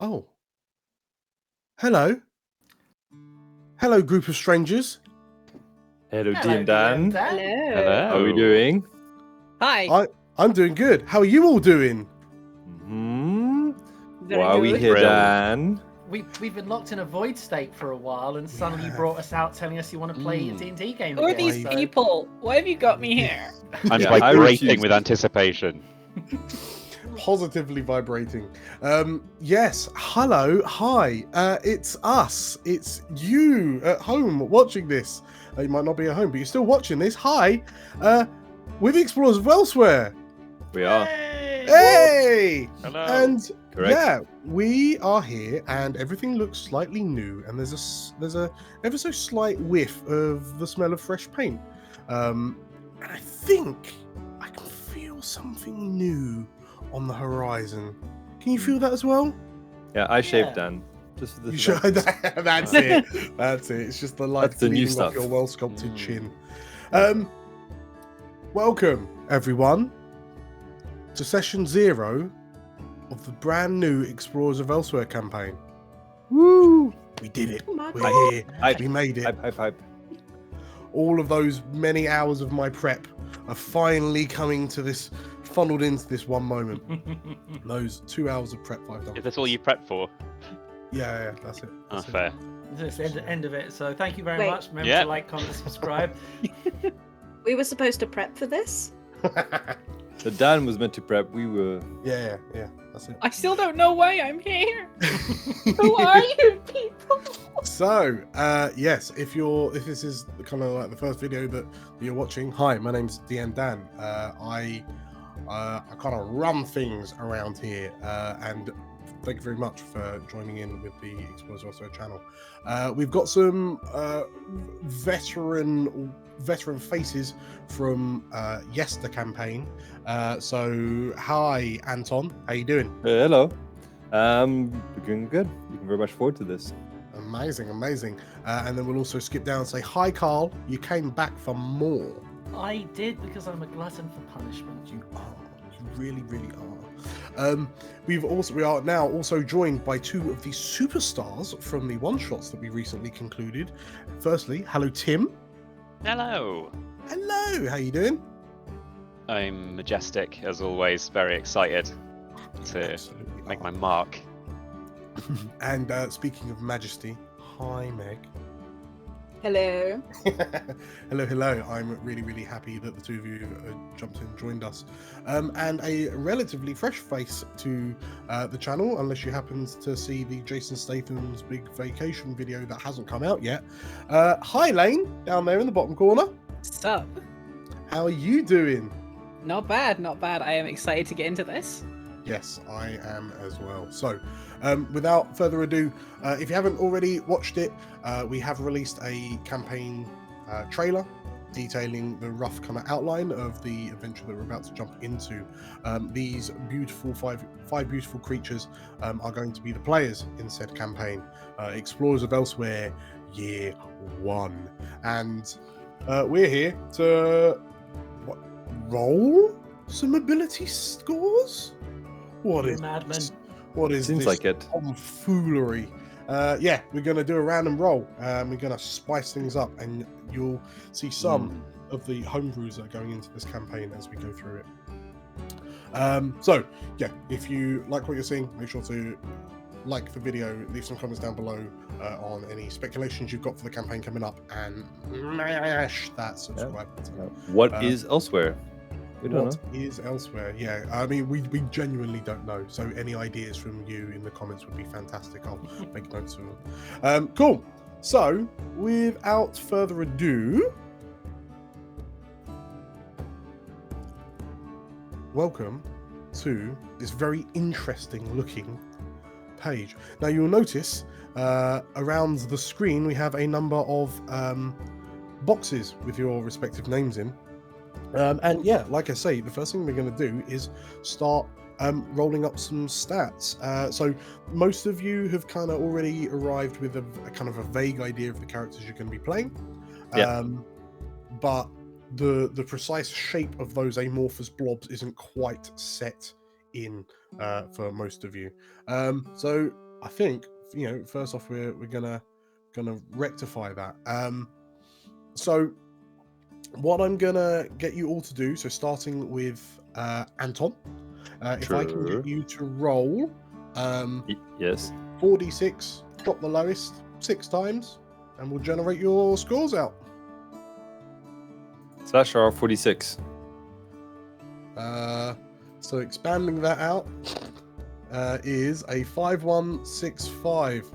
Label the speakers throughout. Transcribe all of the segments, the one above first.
Speaker 1: Oh. Hello. Hello, group of strangers.
Speaker 2: Hello,
Speaker 3: Hello,
Speaker 2: DM Dan.
Speaker 4: Hello.
Speaker 2: How are we doing?
Speaker 4: Hi.
Speaker 1: I'm doing good. How are you all doing?
Speaker 4: Very
Speaker 2: Why are we
Speaker 4: good.
Speaker 2: here,
Speaker 3: Thrilled.
Speaker 2: Dan?
Speaker 3: We've been locked in a void state for a while, and suddenly you
Speaker 1: have.
Speaker 3: brought us out telling us you want to play a D&D game
Speaker 4: Who are
Speaker 3: again.
Speaker 4: these
Speaker 3: so-
Speaker 4: people? Why have you got me here?
Speaker 5: I'm
Speaker 2: Yeah, I
Speaker 5: vibrating
Speaker 2: refuse.
Speaker 5: with anticipation.
Speaker 1: Positively vibrating. Yes. Hello. Hi. It's us. It's you at home watching this. You might not be at home, but you're still watching this. Hi. We're the Explorers of Elsewhere.
Speaker 2: We are.
Speaker 3: Hey!
Speaker 1: Hey!
Speaker 5: Hello.
Speaker 1: And
Speaker 2: Correct.
Speaker 1: yeah, we are here, and everything looks slightly new. And there's a ever so slight whiff of the smell of fresh paint. And I think I can feel something new on the horizon. Can you feel that as well?
Speaker 2: Yeah, I shaved
Speaker 3: Yeah.
Speaker 2: Dan. Just for the
Speaker 1: You should. That's it. That's it. It's just the light
Speaker 2: That's the new
Speaker 1: gleaming off
Speaker 2: stuff.
Speaker 1: your well sculpted
Speaker 5: Mm.
Speaker 1: chin. Welcome everyone to session 0 of the brand new Explorers of Elsewhere campaign. Woo! We did it.
Speaker 4: Oh my
Speaker 1: We're
Speaker 4: God.
Speaker 1: here.
Speaker 2: Hype.
Speaker 1: We made it.
Speaker 2: Hype.
Speaker 1: All of those many hours of my prep are finally coming to this, funneled into this one moment. Those 2 hours of prep I've done.
Speaker 5: Is this all you prepped for?
Speaker 1: Yeah, that's it.
Speaker 5: Oh,
Speaker 1: That's it.
Speaker 5: fair.
Speaker 3: This is the end of it. So thank you very
Speaker 4: Wait.
Speaker 3: much. Remember
Speaker 5: Yeah.
Speaker 3: to like, comment, subscribe.
Speaker 4: We were supposed to prep for this?
Speaker 2: So Dan was meant to prep. We were.
Speaker 1: yeah, that's it.
Speaker 4: I still don't know why I'm here. Who are you people?
Speaker 1: So, yes, if this is kind of like the first video that you're watching, hi, my name's DM Dan. I kind of run things around here, and thank you very much for joining in with the Explorers Also channel. We've got some veteran faces from the campaign. So, hi, Anton, how you doing?
Speaker 2: Hello. Doing good. Looking very much forward to this.
Speaker 1: Amazing. And then we'll also skip down and say, hi, Carl, you came back for more.
Speaker 3: I did because I'm a glutton for punishment.
Speaker 1: You are. You really, really are. We are now also joined by two of the superstars from the one-shots that we recently concluded. Firstly, hello, Tim.
Speaker 5: Hello.
Speaker 1: Hello, how you doing?
Speaker 5: I'm majestic, as always. Very excited to
Speaker 1: Absolutely
Speaker 5: make
Speaker 1: are.
Speaker 5: my mark.
Speaker 1: And speaking of majesty, hi, Meg.
Speaker 4: Hello.
Speaker 1: hello. I'm really, really happy that the two of you jumped in and joined us. And a relatively fresh face to the channel, unless you happened to see the Jason Statham's big vacation video that hasn't come out yet. Hi, Lane, down there in the bottom corner.
Speaker 4: Sup?
Speaker 1: How are you doing?
Speaker 4: Not bad. I am excited to get into this.
Speaker 1: Yes, I am as well. So, without further ado, if you haven't already watched it, we have released a campaign trailer detailing the rough kind of outline of the adventure that we're about to jump into. These beautiful five beautiful creatures are going to be the players in said campaign. Explorers of Elsewhere, Year 1, and we're here to roll some ability scores. What is
Speaker 3: Madman.
Speaker 1: what is
Speaker 2: Seems
Speaker 1: this
Speaker 2: like it.
Speaker 1: tomfoolery? Yeah, we're going to do a random roll. We're going to spice things up, and you'll see some of the homebrews that are going into this campaign as we go through it. So, yeah, if you like what you're seeing, make sure to like the video, leave some comments down below on any speculations you've got for the campaign coming up, and smash that subscribe button.
Speaker 2: What is elsewhere? We don't
Speaker 1: What
Speaker 2: know.
Speaker 1: is elsewhere? Yeah, I mean, we genuinely don't know. So any ideas from you in the comments would be fantastic. I'll make notes of them. Cool. So without further ado, welcome to this very interesting looking page. Now you'll notice around the screen we have a number of boxes with your respective names in. And yeah, like I say, the first thing we're going to do is start rolling up some stats. So most of you have kind of already arrived with a kind of a vague idea of the characters you're going to be playing.
Speaker 2: Yeah.
Speaker 1: But the precise shape of those amorphous blobs isn't quite set in for most of you. So I think first off we're gonna rectify that. So what I'm gonna get you all to do, so starting with Anton, if I can
Speaker 2: Sure.
Speaker 1: get you to roll
Speaker 2: Yes.
Speaker 1: 4d6, drop the lowest 6 times, and we'll generate your scores out.
Speaker 2: /R 46.
Speaker 1: So expanding that out is a 5165.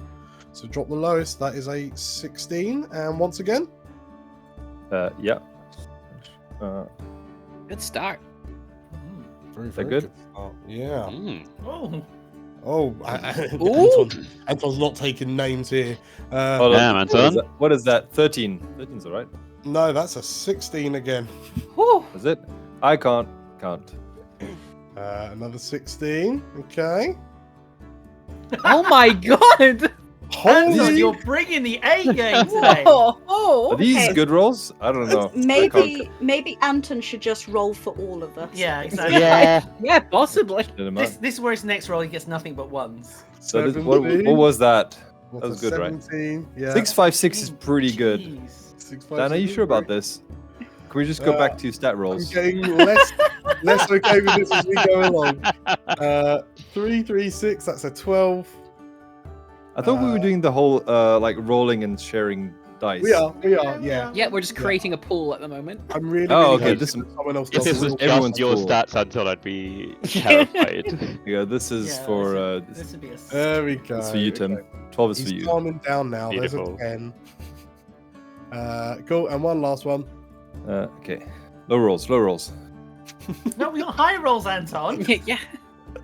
Speaker 1: So drop the lowest, that is a 16, and once again.
Speaker 2: Yeah.
Speaker 4: Good start.
Speaker 1: Very,
Speaker 2: that
Speaker 1: very
Speaker 2: good?
Speaker 1: start. Yeah.
Speaker 5: Mm.
Speaker 3: Oh,
Speaker 1: Anton's not taking names here.
Speaker 2: Hold
Speaker 5: Damn,
Speaker 2: on.
Speaker 5: Anton.
Speaker 2: What is that? 13. 13's all right.
Speaker 1: No, that's a 16 again.
Speaker 4: Whew.
Speaker 2: Is it? I can't count.
Speaker 1: Another 16. Okay.
Speaker 4: Oh my god!
Speaker 3: Anton,
Speaker 1: Holy!
Speaker 3: you're bringing the A game today.
Speaker 4: Whoa!
Speaker 2: Are these
Speaker 6: okay.
Speaker 2: good rolls? I don't know. I can't
Speaker 6: Maybe Anton should just roll for all of us.
Speaker 3: Yeah, exactly.
Speaker 5: Yeah.
Speaker 4: Yeah, possibly.
Speaker 2: get them
Speaker 3: This
Speaker 2: out.
Speaker 3: this is where his next roll he gets nothing but ones.
Speaker 2: So this,
Speaker 1: 17.
Speaker 2: what was that?
Speaker 1: What's
Speaker 2: that was
Speaker 1: a
Speaker 2: good, right?
Speaker 1: 17? Yeah.
Speaker 2: 656 is pretty good.
Speaker 3: Jeez.
Speaker 1: 6, 5,
Speaker 2: Dan, are you
Speaker 1: 6,
Speaker 2: sure about
Speaker 1: great.
Speaker 2: this? Can we just go back to stat
Speaker 1: I'm
Speaker 2: rolls?
Speaker 1: getting less okay with this as we go along. 3, 3, 6. That's a 12.
Speaker 2: I thought we were doing the whole like rolling and sharing dice.
Speaker 1: We are. Yeah.
Speaker 4: Yeah, we're just creating a pool at the moment.
Speaker 1: I'm really.
Speaker 2: Oh,
Speaker 1: really
Speaker 2: okay,
Speaker 1: hoping
Speaker 2: this-
Speaker 1: that someone else
Speaker 5: If
Speaker 1: does
Speaker 5: this
Speaker 1: the
Speaker 5: was
Speaker 1: real-
Speaker 5: just
Speaker 2: everyone's
Speaker 5: your
Speaker 2: cool.
Speaker 5: stats, Anton, I'd be terrified.
Speaker 2: Yeah, this is
Speaker 3: Yeah,
Speaker 2: for
Speaker 3: this would be a.
Speaker 1: There we go.
Speaker 2: this is for you, Tim.
Speaker 1: Okay.
Speaker 2: 12 is for
Speaker 1: He's
Speaker 2: you.
Speaker 1: calming down now.
Speaker 5: Beautiful.
Speaker 1: There's a 10. Cool. And one last one.
Speaker 2: Okay. Low rolls, low rolls.
Speaker 3: No, we got high rolls, Anton.
Speaker 4: Yeah.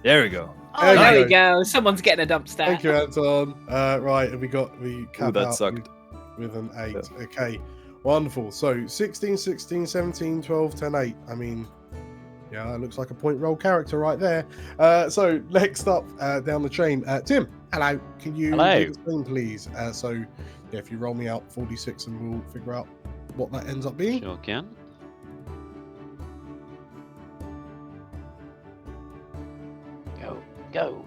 Speaker 2: There we go.
Speaker 3: Oh,
Speaker 1: There
Speaker 4: There
Speaker 1: you
Speaker 4: we go. Someone's getting a dump stat.
Speaker 1: Thank you, Anton. Right, and we
Speaker 2: Ooh,
Speaker 1: cap
Speaker 2: that
Speaker 1: out
Speaker 2: sucked.
Speaker 1: with an 8.
Speaker 2: Yeah.
Speaker 1: Okay, wonderful. So 16, 16, 17, 12, 10, 8. I mean, yeah, it looks like a point roll character right there. So next up down the chain, Tim. Hello. Can you
Speaker 5: Hello.
Speaker 1: do the same, please? So yeah, if you roll me out 46, and we'll figure out what that ends up being.
Speaker 5: Sure can. Go.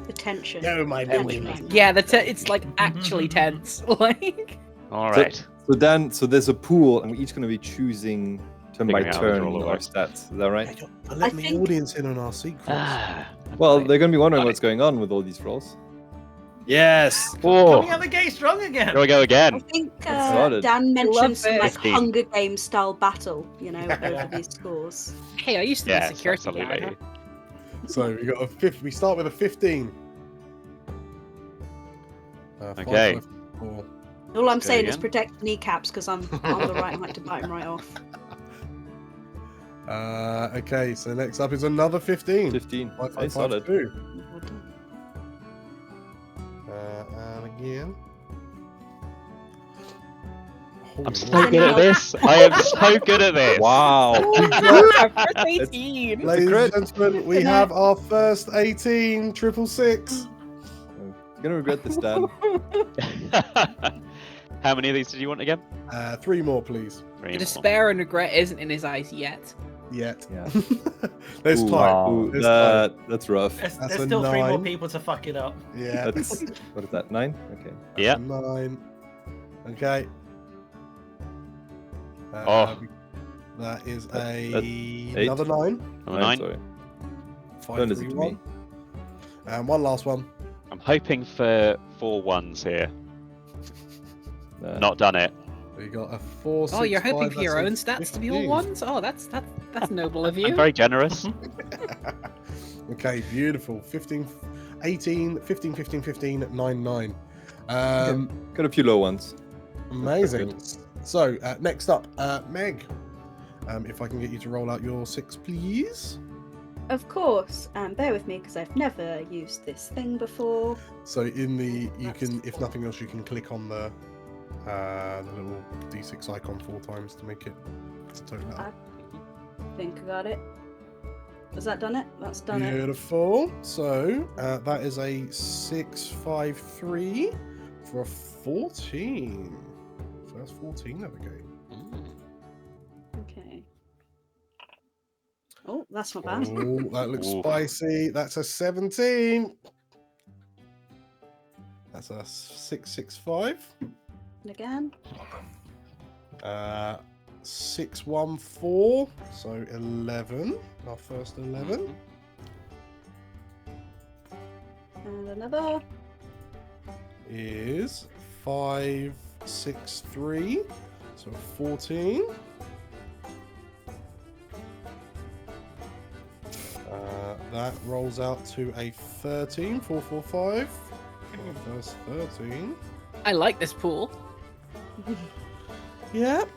Speaker 6: The tension.
Speaker 1: Go, my
Speaker 6: Tension
Speaker 1: baby.
Speaker 6: is
Speaker 4: Yeah, it's like actually tense. Like,
Speaker 5: All right.
Speaker 2: So Dan, so there's a pool, and we're each going to be choosing turn by
Speaker 5: Figuring out
Speaker 2: turn
Speaker 5: which roll it
Speaker 2: our
Speaker 5: was.
Speaker 2: stats. Is that right?
Speaker 1: But let
Speaker 6: I
Speaker 1: the
Speaker 6: think-
Speaker 1: audience in on our secrets.
Speaker 5: Ah,
Speaker 2: Well,
Speaker 5: right.
Speaker 2: they're going to be wondering
Speaker 5: Got
Speaker 2: what's going on with all these rolls. Yes.
Speaker 3: Coming
Speaker 5: Oh,
Speaker 3: out the gate strong again.
Speaker 5: here we go
Speaker 6: I
Speaker 5: again.
Speaker 6: think
Speaker 2: Started.
Speaker 6: Dan mentioned some
Speaker 4: it.
Speaker 6: like
Speaker 5: 15.
Speaker 6: Hunger Games style battle, over these scores.
Speaker 4: hey, I used to be
Speaker 5: Yes,
Speaker 4: security
Speaker 5: absolutely.
Speaker 4: guard.
Speaker 1: So we got a 5. We start with a 15. 5,
Speaker 5: Okay.
Speaker 1: 5, 4.
Speaker 6: All I'm
Speaker 5: Go
Speaker 6: saying is
Speaker 5: again.
Speaker 6: protect the kneecaps because I'm on the right height to bite him right off.
Speaker 1: Okay, so next up is another 15.
Speaker 2: 15.
Speaker 1: 5, 5,
Speaker 2: Hey,
Speaker 1: 5,
Speaker 2: solid.
Speaker 1: 2. And again.
Speaker 5: I'm
Speaker 1: Holy
Speaker 5: so
Speaker 1: moly.
Speaker 5: good at this. I am so good at this.
Speaker 2: Wow.
Speaker 4: First 18.
Speaker 1: Ladies and
Speaker 2: crit.
Speaker 1: gentlemen, we have our first 18 666.
Speaker 2: You're going to regret this, Dan.
Speaker 5: How many of these did you want again?
Speaker 1: 3 more, please.
Speaker 5: Three
Speaker 4: The
Speaker 5: more.
Speaker 4: despair and regret isn't in his eyes yet.
Speaker 1: Yet.
Speaker 2: Yeah.
Speaker 1: There's
Speaker 2: Ooh,
Speaker 1: time.
Speaker 2: ooh,
Speaker 1: There's time.
Speaker 2: that's rough.
Speaker 3: There's,
Speaker 1: That's
Speaker 3: there's
Speaker 1: a
Speaker 3: still 3 more
Speaker 1: 9.
Speaker 3: people to fuck it up.
Speaker 1: Yeah.
Speaker 2: That's, what is that, 9? Okay.
Speaker 1: That's
Speaker 5: Yeah.
Speaker 1: a 9. Okay.
Speaker 5: Oh.
Speaker 1: That is
Speaker 2: That's
Speaker 1: another 9.
Speaker 5: Number 9.
Speaker 2: Sorry.
Speaker 1: 5,
Speaker 2: Turn is
Speaker 1: 3,
Speaker 2: it to
Speaker 1: 1.
Speaker 2: me?
Speaker 1: And one last one.
Speaker 5: I'm hoping for 4 1s here.
Speaker 2: Nah.
Speaker 5: Not done it.
Speaker 1: We got a 4.
Speaker 4: Oh, you're
Speaker 1: 6,
Speaker 4: hoping
Speaker 1: 5,
Speaker 4: for your own
Speaker 1: that's a
Speaker 4: stats to be all
Speaker 1: 15.
Speaker 4: ones? Oh, that's noble of you.
Speaker 5: I'm very generous.
Speaker 1: Okay, beautiful. 15, 18, 15, 15, 15, 9, 9.
Speaker 2: Got a few low ones.
Speaker 1: Amazing. So, next up, Meg. If I can get you to roll out your 6, please.
Speaker 6: Of course. Bear with me because I've never used this thing before.
Speaker 1: So, in the, you
Speaker 6: That's
Speaker 1: can, if
Speaker 6: 4.
Speaker 1: nothing else, you can click on the little D6 icon 4 times to make it to total it up.
Speaker 6: I think I got it. Has that done it? That's done it.
Speaker 1: Beautiful. So, that is a 6, 5, 3 for a 14. First 14 of the game.
Speaker 6: Okay. Oh, that's not bad.
Speaker 1: Oh, that looks
Speaker 5: Ooh.
Speaker 1: spicy. That's a 17. That's a 665.
Speaker 6: And again.
Speaker 1: 614. So 11. Our first 11.
Speaker 6: And another.
Speaker 1: Is 563. So 14. That rolls out to a 13. 445. Our first 13.
Speaker 4: I like this pool.
Speaker 1: Yep.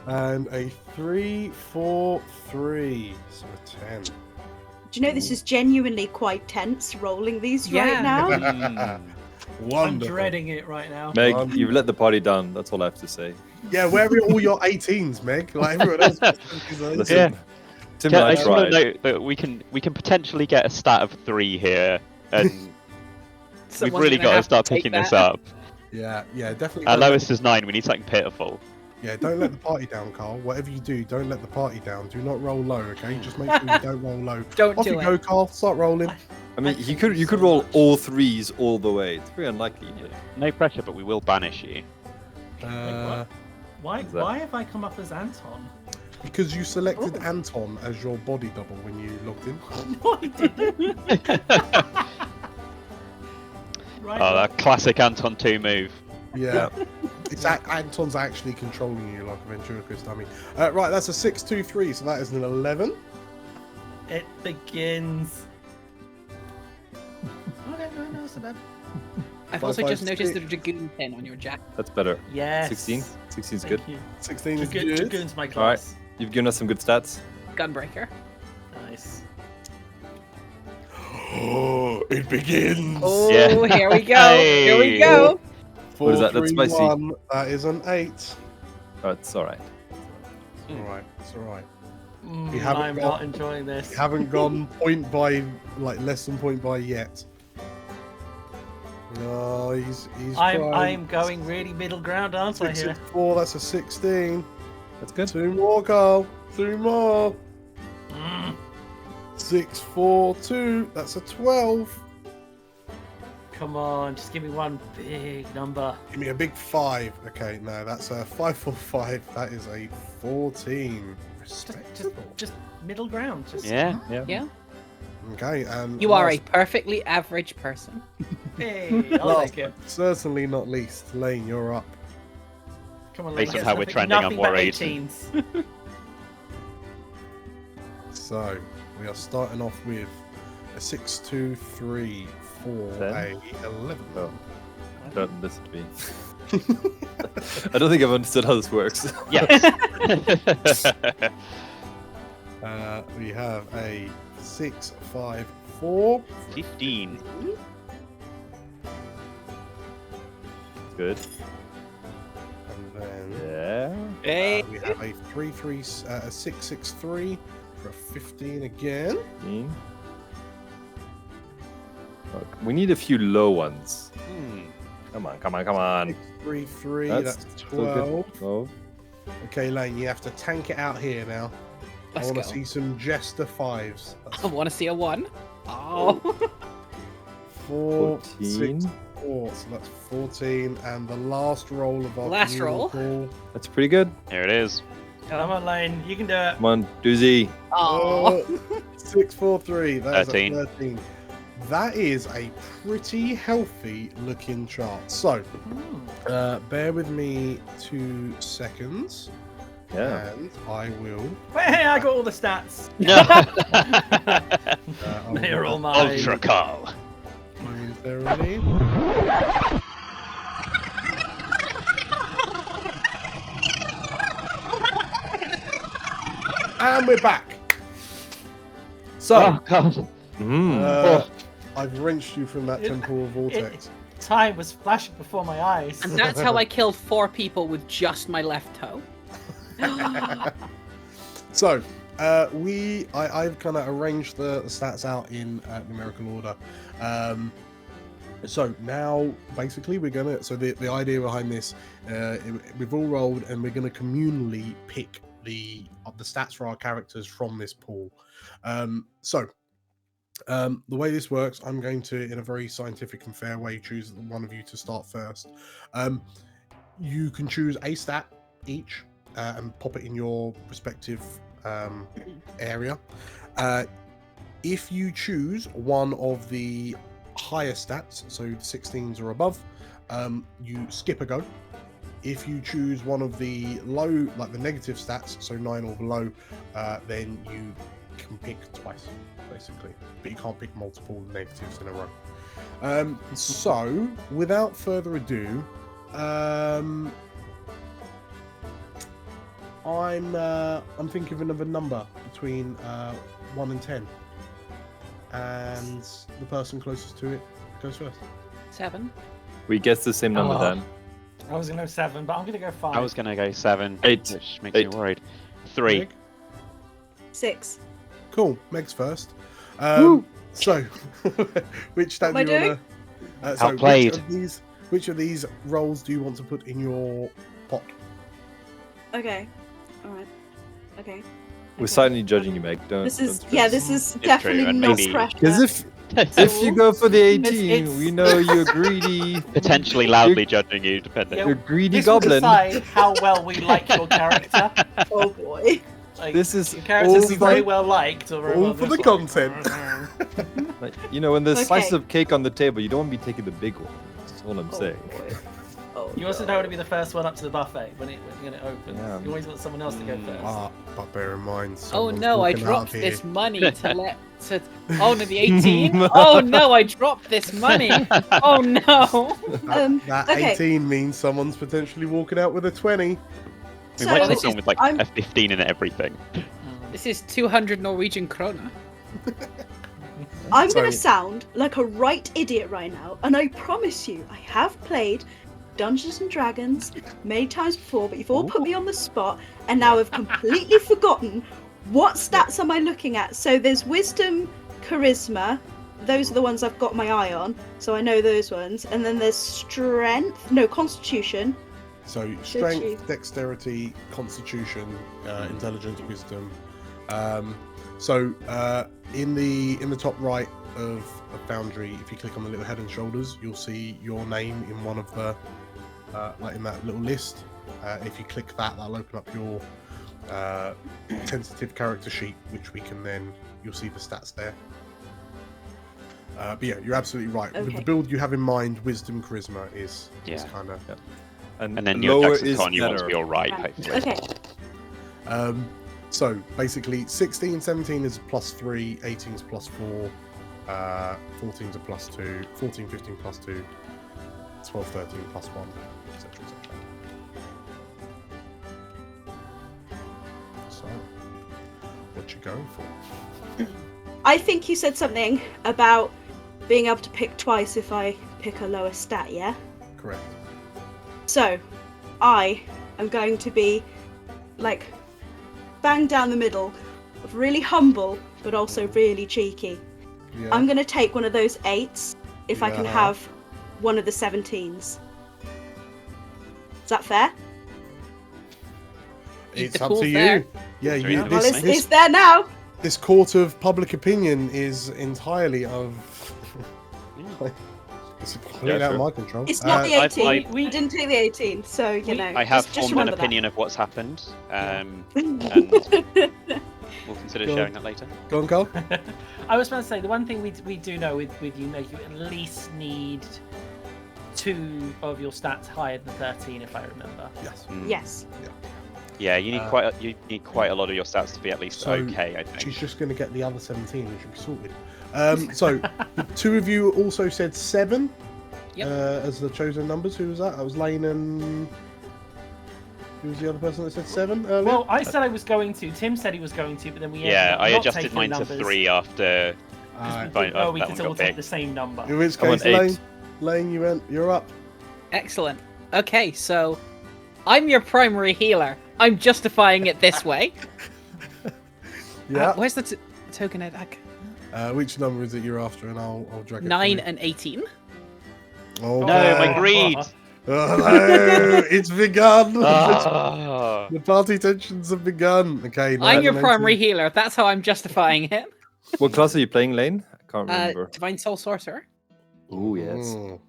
Speaker 1: And a 343. So a 10.
Speaker 6: Do you know this is genuinely quite tense rolling these
Speaker 4: Yeah.
Speaker 6: right now?
Speaker 3: I'm
Speaker 1: Wonderful.
Speaker 3: dreading it right now.
Speaker 2: Meg,
Speaker 1: Wonderful.
Speaker 2: you've let the party down. That's all I have to say.
Speaker 1: Yeah, where are all your 18s, Meg? Like everyone else.
Speaker 2: Listen,
Speaker 5: Yeah.
Speaker 2: Tim
Speaker 5: I
Speaker 2: and I
Speaker 5: just want to
Speaker 2: tried.
Speaker 5: note that we can potentially get a stat of 3 here, and we've
Speaker 4: Someone's
Speaker 5: really
Speaker 4: gonna
Speaker 5: got to
Speaker 4: have
Speaker 5: start
Speaker 4: take
Speaker 5: picking this
Speaker 4: that.
Speaker 5: up.
Speaker 1: Yeah, definitely.
Speaker 5: Our
Speaker 1: don't let-
Speaker 5: lowest is 9. We need something pitiful.
Speaker 1: Yeah, don't let the party down, Carl. Whatever you do, don't let the party down. Do not roll low, okay? Just make sure you don't roll low.
Speaker 4: Don't
Speaker 1: Off
Speaker 4: do
Speaker 1: you
Speaker 4: it.
Speaker 1: go, Carl. Start rolling.
Speaker 2: I mean,
Speaker 3: Thank
Speaker 2: you could
Speaker 3: you so
Speaker 2: roll
Speaker 3: much.
Speaker 2: all 3s all the way. It's very unlikely. But...
Speaker 5: No pressure, but we will banish you.
Speaker 3: Why
Speaker 2: Is that-
Speaker 3: why have I come up as Anton?
Speaker 1: Because you selected Anton as your body double when you logged in.
Speaker 3: No, I didn't. Right,
Speaker 5: Oh, that classic Anton 2 move.
Speaker 1: Yeah. Anton's actually controlling you like a ventriloquist dummy. Right, that's a 623, so that is an 11.
Speaker 3: it begins. Okay, no, it's bad.
Speaker 4: I've
Speaker 1: Five,
Speaker 4: also
Speaker 1: five,
Speaker 4: just noticed the
Speaker 1: six.
Speaker 4: dragoon pin on your jacket.
Speaker 2: That's better.
Speaker 3: Yes.
Speaker 2: 16? 16's
Speaker 3: Thank
Speaker 2: good.
Speaker 3: you.
Speaker 1: 16 is
Speaker 3: Dragoon,
Speaker 1: good.
Speaker 3: Dragoon's my
Speaker 2: All right.
Speaker 3: class.
Speaker 2: You've given us some good stats.
Speaker 4: Gunbreaker.
Speaker 3: Nice.
Speaker 1: Oh, it begins.
Speaker 4: Oh,
Speaker 5: Yeah.
Speaker 4: here we go. Here we go.
Speaker 2: What is that? That's
Speaker 1: 4, 3,
Speaker 2: spicy.
Speaker 1: 1. That is an 8.
Speaker 2: Oh, it's all right.
Speaker 1: It's all right. It's all right.
Speaker 3: Mm,
Speaker 1: haven't
Speaker 3: I'm
Speaker 1: got-
Speaker 3: not enjoying this.
Speaker 1: You haven't gone point by, like less than point by yet. No, he's
Speaker 3: I'm
Speaker 1: trying.
Speaker 3: going really middle ground, aren't I
Speaker 1: 6,
Speaker 3: here?
Speaker 1: 6, 4, that's a 16.
Speaker 2: That's good.
Speaker 1: 2 more, Carl. 2 more.
Speaker 3: Mm.
Speaker 1: 6, 4, 2. That's a 12.
Speaker 3: Come on, just give me one big number.
Speaker 1: Give me a big 5. Okay, no, that's a 5, 4, 5. That is a 14. Respectable.
Speaker 3: Just middle ground. Just
Speaker 5: Yeah.
Speaker 4: Yeah.
Speaker 1: Okay, and
Speaker 4: You are a
Speaker 1: last-
Speaker 4: perfectly average person.
Speaker 3: Hey, I'll
Speaker 1: last
Speaker 3: take it.
Speaker 1: but certainly not least, Lane, you're up.
Speaker 3: Come on,
Speaker 5: Based
Speaker 3: let's
Speaker 5: on
Speaker 3: get
Speaker 5: how we're
Speaker 3: nothing-
Speaker 5: trending, I'm
Speaker 3: nothing but
Speaker 5: worried.
Speaker 3: 18s.
Speaker 1: So we are starting off with a 6, 2, 3, 4,
Speaker 2: 10.
Speaker 1: a 11.
Speaker 2: Oh. Don't listen to me. I don't think I've understood how this works.
Speaker 5: Yes.
Speaker 1: We have a 6, 5, 4.
Speaker 5: 15.
Speaker 2: Good.
Speaker 1: And then
Speaker 2: Yeah.
Speaker 4: Hey.
Speaker 1: we have a 3, 3, a 6, 6, 3 for a 15 again.
Speaker 2: 15. Look, we need a few low ones.
Speaker 5: Hmm.
Speaker 2: Come on, come on, come on.
Speaker 1: 6, 3, 3.
Speaker 2: That's
Speaker 1: That's
Speaker 2: still good.
Speaker 1: 12.
Speaker 2: 12.
Speaker 1: Okay, Lane, you have to tank it out here now.
Speaker 4: Let's
Speaker 1: I want
Speaker 4: go.
Speaker 1: to see some Jester 5s.
Speaker 4: I want to see a 1. Oh.
Speaker 1: 4,
Speaker 2: 14.
Speaker 1: 6, 4. So that's 14. And the last roll of our
Speaker 4: Last roll.
Speaker 1: communal
Speaker 2: That's pretty good.
Speaker 5: Here it is.
Speaker 3: Come on, Lane, you can do it.
Speaker 2: Come on, doozy.
Speaker 4: Oh.
Speaker 1: 6, 4, 3. That's
Speaker 5: 13.
Speaker 1: a 13. That is a pretty healthy looking chart. So, bear with me 2 seconds.
Speaker 2: Yeah.
Speaker 1: And I will.
Speaker 3: Hey, I got all the stats.
Speaker 1: I'll
Speaker 3: They're all
Speaker 1: go
Speaker 3: mine.
Speaker 5: Ultra Carl.
Speaker 1: momentarily. And we're back. So,
Speaker 5: Oh, God.
Speaker 2: Mm.
Speaker 1: I've wrenched you from that
Speaker 3: It-
Speaker 1: temporal vortex.
Speaker 3: Time was flashing before my eyes.
Speaker 4: And that's how I killed 4 people with just my left toe.
Speaker 1: So, I've kind of arranged the stats out in numerical order. So now, basically, we're gonna. So the idea behind this, we've all rolled, and we're gonna communally pick the stats for our characters from this pool. So The way this works, I'm going to, in a very scientific and fair way, choose one of you to start first. You can choose a stat each and pop it in your respective area. If you choose one of the higher stats, so the 16s or above, you skip a go. If you choose one of the low, like the negative stats, so 9 or below, then you can pick twice, basically, but you can't pick multiple negatives in a row. So, without further ado, I'm thinking of a number between 1 and 10, and the person closest to it goes first.
Speaker 4: 7.
Speaker 2: We guess the same number then.
Speaker 3: I was going to go 7, but I'm going to go 5.
Speaker 5: I was going to go 7.
Speaker 2: 8.
Speaker 5: Which makes me worried. 3.
Speaker 1: Meg?
Speaker 6: 6.
Speaker 1: Cool. Meg's first. So, which stat
Speaker 6: What
Speaker 1: do you
Speaker 6: am I
Speaker 1: want to?
Speaker 5: Outplayed.
Speaker 1: Which of these rolls do you want to put in your pot?
Speaker 6: Okay. All right. Okay.
Speaker 2: We're
Speaker 6: Okay.
Speaker 2: silently judging you, Meg. Don't.
Speaker 6: This is
Speaker 2: don't
Speaker 6: this is
Speaker 5: true,
Speaker 6: definitely
Speaker 5: and
Speaker 6: not
Speaker 5: maybe-
Speaker 6: pressure.
Speaker 2: Because if you go for the 18,
Speaker 3: It's-
Speaker 2: we know you're greedy.
Speaker 5: Potentially loudly judging you, depending.
Speaker 3: Yeah,
Speaker 2: You're greedy
Speaker 3: This will
Speaker 2: goblin.
Speaker 3: decide how well we like your character.
Speaker 6: Oh boy.
Speaker 3: Like,
Speaker 2: This is
Speaker 3: your character's
Speaker 1: all
Speaker 3: very
Speaker 1: for-
Speaker 3: well liked. Or
Speaker 1: all for the content.
Speaker 2: Like, you know, when there's
Speaker 6: Okay.
Speaker 2: slice of cake on the table, you don't want to be taking the big one. That's all I'm saying.
Speaker 6: boy. Oh,
Speaker 3: You also don't want to be the first one up to the buffet when it opens.
Speaker 2: Yeah.
Speaker 3: You always want someone else to go first.
Speaker 1: But bear in mind.
Speaker 4: Oh
Speaker 1: someone's
Speaker 4: no, I
Speaker 1: walking out
Speaker 4: dropped
Speaker 1: of here.
Speaker 4: this money to let to. Oh no, the 18. Oh no, I dropped this money. Oh no.
Speaker 1: That
Speaker 6: Okay.
Speaker 1: 18 means someone's potentially walking out with a 20.
Speaker 5: We
Speaker 6: So,
Speaker 5: might
Speaker 4: this
Speaker 5: have gone
Speaker 4: is-
Speaker 5: with like
Speaker 6: I'm-
Speaker 5: a 15 in everything.
Speaker 4: This is 200 Norwegian krona.
Speaker 6: I'm
Speaker 1: So-
Speaker 6: gonna sound like a right idiot right now, and I promise you, I have played Dungeons and Dragons many times before, but you've all put me on the spot, and now I've completely forgotten what stats am I looking at. So there's Wisdom, Charisma. Those are the ones I've got my eye on, so I know those ones. And then there's Strength, no, Constitution.
Speaker 1: So
Speaker 6: you?
Speaker 1: strength, dexterity, constitution, intelligence, wisdom. In the top right of Foundry, if you click on the little head and shoulders, you'll see your name in one of the like in that little list. If you click that, that'll open up your tentative character sheet, which we can then you'll see the stats there. But yeah, you're absolutely right. With
Speaker 6: Okay.
Speaker 1: the build you have in mind, wisdom, charisma is
Speaker 5: Yeah.
Speaker 1: kind of
Speaker 5: And then your
Speaker 2: lower
Speaker 5: Dex and
Speaker 2: is
Speaker 5: Con, you want to
Speaker 2: better.
Speaker 5: be alright, hopefully.
Speaker 6: Okay.
Speaker 1: So basically 16, 17 is +3, 18 is +4, 14 is a +2, 14, 15 +2, 12, 13 +1, etc. So, what you going for?
Speaker 6: I think you said something about being able to pick twice if I pick a lower stat, yeah?
Speaker 1: Correct.
Speaker 6: So, I am going to be, like, bang down the middle, of really humble, but also really cheeky.
Speaker 1: Yeah.
Speaker 6: I'm going to take one of those 8s if I can
Speaker 1: Yeah.
Speaker 6: have one of the 17s. Is that fair?
Speaker 1: It's
Speaker 4: the
Speaker 1: up
Speaker 4: cool
Speaker 1: to
Speaker 4: fair.
Speaker 1: you. Yeah,
Speaker 5: Three
Speaker 1: you,
Speaker 5: of
Speaker 6: Well,
Speaker 5: us.
Speaker 6: it's there now.
Speaker 1: this court of public opinion is entirely of. It's completely
Speaker 2: Yeah,
Speaker 1: out of
Speaker 2: sure.
Speaker 1: my control.
Speaker 6: It's not the
Speaker 5: I've-
Speaker 6: 18.
Speaker 3: we-
Speaker 6: I didn't take the 18, so, you know.
Speaker 5: I have
Speaker 6: just
Speaker 5: formed an
Speaker 6: remember
Speaker 5: opinion of what's happened, and
Speaker 6: that.
Speaker 5: we'll consider
Speaker 1: Go on.
Speaker 5: sharing that later.
Speaker 1: Go on, Carl.
Speaker 3: I was about to say the one thing we do know with you, Meg, you at least need 2 of your stats higher than 13, if I remember.
Speaker 1: Yes.
Speaker 5: Mm.
Speaker 6: Yes.
Speaker 5: Yeah, you need you need quite a lot of your stats to be at least
Speaker 1: So,
Speaker 5: okay, I think.
Speaker 1: She's just going to get the other 17, which should be sorted. So, the 2 of you also said 7
Speaker 4: Yep.
Speaker 1: as the chosen numbers. Who was that? That was Lane and. Who was the other person that said 7 earlier?
Speaker 3: Well, I said I was going to. Tim said he was going to, but then we ended
Speaker 5: Yeah,
Speaker 3: up
Speaker 5: I
Speaker 3: not
Speaker 5: adjusted
Speaker 3: taking
Speaker 5: mine
Speaker 3: numbers.
Speaker 5: to 3 after.
Speaker 1: Alright.
Speaker 5: Fine,
Speaker 3: Oh, we
Speaker 5: that
Speaker 3: could
Speaker 5: one
Speaker 3: all
Speaker 5: got
Speaker 3: take
Speaker 5: big.
Speaker 3: the same number.
Speaker 1: In which
Speaker 2: Come on,
Speaker 1: case,
Speaker 2: 8.
Speaker 1: Lane, you're up.
Speaker 4: Excellent. Okay, so I'm your primary healer. I'm justifying it this way.
Speaker 1: Yeah.
Speaker 4: Where's the token attack?
Speaker 1: Which number is it you're after? And I'll drag it.
Speaker 4: 9
Speaker 1: for you.
Speaker 4: and 18.
Speaker 1: Oh,
Speaker 5: No,
Speaker 1: God.
Speaker 5: my greed!
Speaker 1: Oh, no, it's begun.
Speaker 5: Ah.
Speaker 1: The party tensions have begun. Okay.
Speaker 4: I'm your
Speaker 1: 9 and
Speaker 4: primary
Speaker 1: 18.
Speaker 4: healer. That's how I'm justifying it.
Speaker 2: What class are you playing, Lane? Can't remember.
Speaker 4: Divine Soul Sorcerer.
Speaker 2: Oh yes.
Speaker 1: Mm.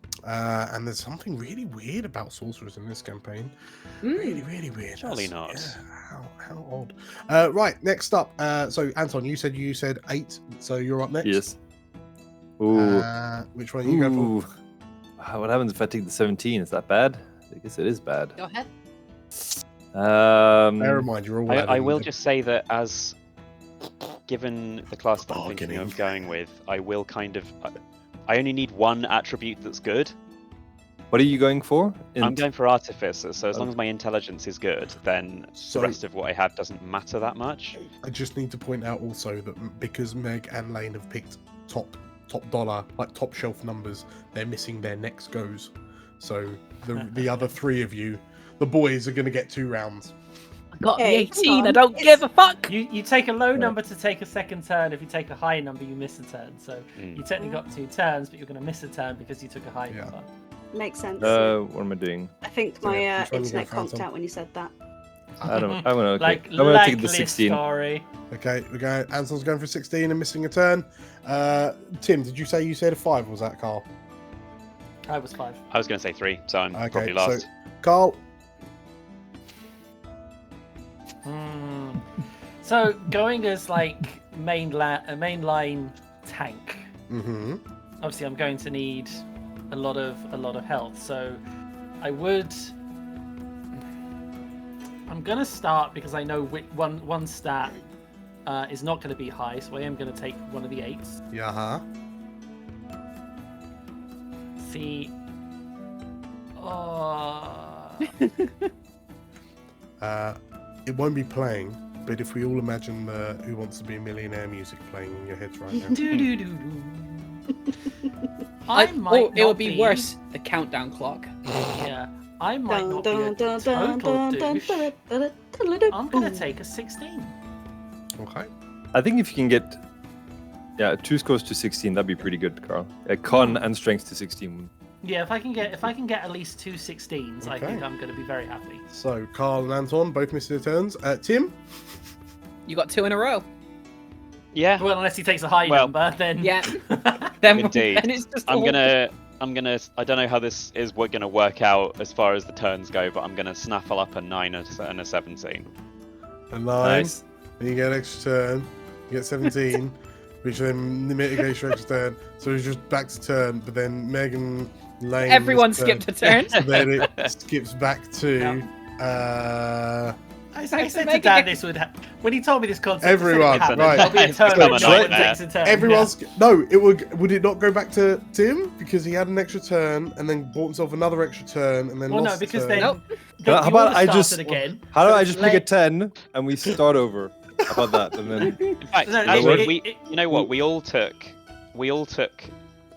Speaker 1: And there's something really weird about sorcerers in this campaign.
Speaker 4: Mm.
Speaker 1: Really, really weird.
Speaker 5: Surely
Speaker 1: That's-
Speaker 5: not.
Speaker 1: Yeah, how odd. Right, next up. So Anton, you said 8, so you're up next.
Speaker 2: Yes. Ooh.
Speaker 1: Which one you go for?
Speaker 2: Ooh. What happens if I take the 17? Is that bad? I guess it is bad.
Speaker 4: Go ahead.
Speaker 1: Bear in mind, you're all.
Speaker 5: I will just say that as given the class that I'm thinking
Speaker 1: Bargaining.
Speaker 5: of going with, I will kind of. I only need one attribute that's good.
Speaker 2: What are you going for?
Speaker 5: I'm going for Artificer, so as long as my intelligence is good, then
Speaker 1: So-
Speaker 5: the rest of what I have doesn't matter that much.
Speaker 1: I just need to point out also that because Meg and Lane have picked top dollar, like top shelf numbers, they're missing their next goes. So the other 3 of you, the boys, are going to get 2 rounds.
Speaker 4: I got
Speaker 6: Hey,
Speaker 4: the
Speaker 6: hang
Speaker 4: 18. I
Speaker 6: on,
Speaker 4: don't give a fuck.
Speaker 3: You take a low number to take a second turn. If you take a high number, you miss a turn. So you technically got 2 turns, but you're going to miss a turn because you took a high
Speaker 1: Yeah.
Speaker 3: number.
Speaker 6: Makes sense.
Speaker 2: What am I doing?
Speaker 6: I think
Speaker 1: So,
Speaker 6: my
Speaker 1: yeah, which one you
Speaker 6: internet
Speaker 1: going for,
Speaker 6: conked
Speaker 1: Anton?
Speaker 6: out when you said that.
Speaker 2: I don't. I'm gonna. Okay.
Speaker 3: Like
Speaker 2: I'm gonna take the
Speaker 3: likely
Speaker 2: 16.
Speaker 3: story.
Speaker 1: Okay, we're going. Anton's going for 16 and missing a turn. Tim, did you say you said a 5? Was that Carl?
Speaker 3: I was 5.
Speaker 5: I was going to say 3, so I'm
Speaker 1: Okay,
Speaker 5: probably
Speaker 1: so-
Speaker 5: last.
Speaker 1: Carl.
Speaker 3: So going as like a mainline tank.
Speaker 1: Mm-hmm.
Speaker 3: Obviously, I'm going to need a lot of health. So I would. I'm gonna start because I know one stat is not going to be high, so I am going to take one of the 8s.
Speaker 1: Yeah. Huh.
Speaker 3: See. Oh.
Speaker 1: It won't be playing, but if we all imagine the Who Wants to Be a Millionaire music playing in your heads right now.
Speaker 3: Do-do-do-do. I might
Speaker 4: it
Speaker 3: not
Speaker 4: would be worse. The countdown clock.
Speaker 3: Yeah, I might
Speaker 6: Dun,
Speaker 3: not be a
Speaker 6: dun, dun,
Speaker 3: total
Speaker 6: dun, dun,
Speaker 3: douche.
Speaker 6: dun, dun, dun, dun,
Speaker 3: I'm gonna
Speaker 6: boom.
Speaker 3: take a 16.
Speaker 1: Okay.
Speaker 2: I think if you can get, 2 scores to 16, that'd be pretty good, Carl. Con and strength to 16.
Speaker 3: Yeah, if I can get at least 2 16s, I
Speaker 1: Okay.
Speaker 3: think I'm gonna be very happy.
Speaker 1: So Carl and Anton both missing their turns. Tim.
Speaker 4: You got 2 in a row.
Speaker 5: Yeah,
Speaker 3: Well, unless he takes a high
Speaker 5: Well,
Speaker 3: number, then
Speaker 4: Yeah. then,
Speaker 5: Indeed.
Speaker 4: then it's just
Speaker 5: I'm
Speaker 4: all-
Speaker 5: gonna. I don't know how this is gonna work out as far as the turns go, but I'm gonna snaffle up a 9 and a 17.
Speaker 1: A 9.
Speaker 2: Nice.
Speaker 1: Then you get an extra turn. You get 17, which then mitigates your extra turn. So it's just back to turn. But then Megan, Lane.
Speaker 4: Everyone
Speaker 1: missed turn.
Speaker 4: skipped a turn.
Speaker 1: So then it skips back to.
Speaker 3: I
Speaker 4: Thanks
Speaker 3: said
Speaker 4: for
Speaker 3: to
Speaker 4: making
Speaker 3: Dan
Speaker 4: it-
Speaker 3: this would when he told me this concept.
Speaker 1: Everyone,
Speaker 3: I said it would happen.
Speaker 1: right.
Speaker 3: There'll be a
Speaker 5: It's
Speaker 3: turn
Speaker 5: become
Speaker 3: when
Speaker 5: a
Speaker 3: no one
Speaker 5: nightmare.
Speaker 3: takes a turn.
Speaker 1: Everyone's no. It would it not go back to Tim because he had an extra turn and then bought himself another extra turn and then
Speaker 3: Well, no,
Speaker 1: lost a
Speaker 3: because
Speaker 1: turn.
Speaker 3: then,
Speaker 4: Nope.
Speaker 3: then
Speaker 2: How
Speaker 3: you
Speaker 2: about
Speaker 3: all
Speaker 2: I
Speaker 3: started
Speaker 2: just-
Speaker 3: again.
Speaker 2: How do
Speaker 3: So
Speaker 2: I
Speaker 3: it's
Speaker 2: just pick a
Speaker 3: late.
Speaker 2: 10 and we start over? How about that? And then
Speaker 5: In fact,
Speaker 3: No,
Speaker 5: actually,
Speaker 3: it-
Speaker 5: you know what? We all took.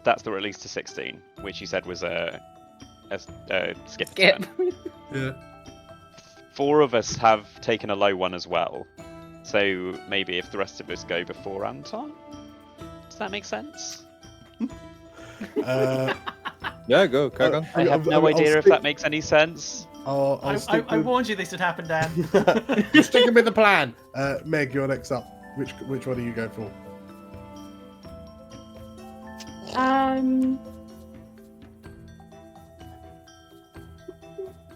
Speaker 5: That's the release to 16, which you said was a skip.
Speaker 4: Skip.
Speaker 5: turn.
Speaker 1: Yeah.
Speaker 5: 4 of us have taken a low one as well. So maybe if the rest of us go before Anton, does that make sense?
Speaker 2: yeah, go, crack on.
Speaker 5: I have no idea if that makes any sense.
Speaker 1: I'll
Speaker 3: I
Speaker 1: stick with...
Speaker 3: warned you this would happen, Dan.
Speaker 1: You're sticking with the plan. Meg, you're next up. Which one do you go for?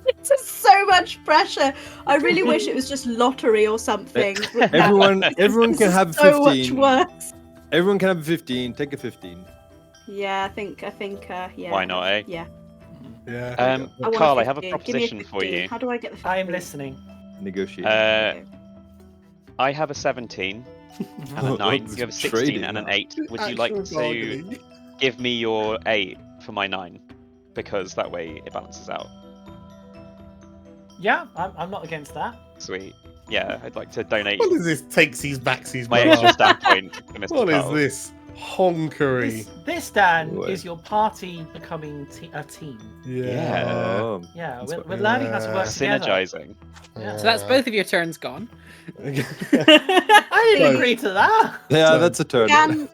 Speaker 6: This is so much pressure. I really wish it was just lottery or something.
Speaker 2: Everyone
Speaker 6: This
Speaker 2: can
Speaker 6: is
Speaker 2: have
Speaker 6: so much
Speaker 2: 15.
Speaker 6: worse.
Speaker 2: Everyone can have a 15. Take a 15.
Speaker 6: Yeah, I think, yeah.
Speaker 5: Why not, eh?
Speaker 6: Yeah.
Speaker 1: Yeah.
Speaker 6: I want
Speaker 5: Carl, I have a
Speaker 6: 15. Give me
Speaker 5: proposition for
Speaker 6: 15.
Speaker 5: you.
Speaker 6: How do I get the 15?
Speaker 3: I am listening.
Speaker 2: Negotiate.
Speaker 5: I have a 17 and a 9. You have a 16 and an 8. Would you like
Speaker 1: Actual
Speaker 5: to
Speaker 1: bargaining.
Speaker 5: give me your 8 for my 9? Because that way it balances out.
Speaker 3: Yeah, I'm not against that.
Speaker 5: Sweet. Yeah, I'd like to donate
Speaker 1: What is this? Takesies, backsies,
Speaker 5: my
Speaker 1: blah,
Speaker 5: extra
Speaker 1: blah.
Speaker 5: stat point to Mr.
Speaker 1: What is
Speaker 5: Carl.
Speaker 1: this? Honkery.
Speaker 3: This Dan,
Speaker 2: What?
Speaker 3: is your party becoming a team.
Speaker 1: Yeah.
Speaker 2: Oh.
Speaker 3: Yeah,
Speaker 2: That's
Speaker 3: we're,
Speaker 2: what-
Speaker 3: we're learning how to work together.
Speaker 5: Synergizing.
Speaker 3: Yeah.
Speaker 4: So that's both of your turns gone.
Speaker 3: I didn't
Speaker 1: So-
Speaker 3: agree to that.
Speaker 2: Yeah,
Speaker 1: So-
Speaker 2: that's a turn.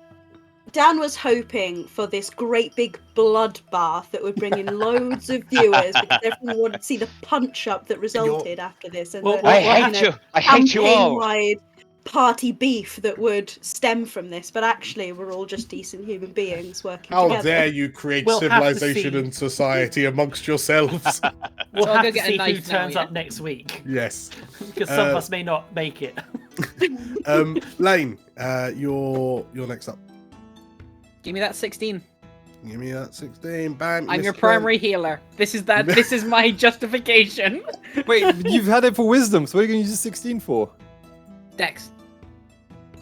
Speaker 6: Dan was hoping for this great big bloodbath that would bring in loads of viewers because everyone wanted to see the punch up that resulted after this. And
Speaker 3: Well,
Speaker 6: the,
Speaker 3: well,
Speaker 5: I
Speaker 3: what
Speaker 5: hate you. I hate you all.
Speaker 6: campaign-wide party beef that would stem from this, but actually we're all just decent human beings working
Speaker 1: How
Speaker 6: together.
Speaker 1: dare you create
Speaker 3: We'll have to
Speaker 1: civilization
Speaker 3: see.
Speaker 1: and society amongst yourselves?
Speaker 3: We'll
Speaker 4: So I'll
Speaker 3: have
Speaker 4: go
Speaker 3: to
Speaker 4: get a
Speaker 3: see who
Speaker 4: knife now,
Speaker 3: turns
Speaker 4: yeah?
Speaker 3: up next week.
Speaker 1: Yes.
Speaker 3: Because some of us may not make it.
Speaker 1: Lane, you're next up.
Speaker 4: Give me that 16.
Speaker 1: Give me that 16. Bam.
Speaker 4: I'm
Speaker 1: missed
Speaker 4: your
Speaker 1: again.
Speaker 4: primary healer. This is that. This is my justification.
Speaker 2: Wait, you've had it for wisdom, so what are you going to use 16 for?
Speaker 4: Dex.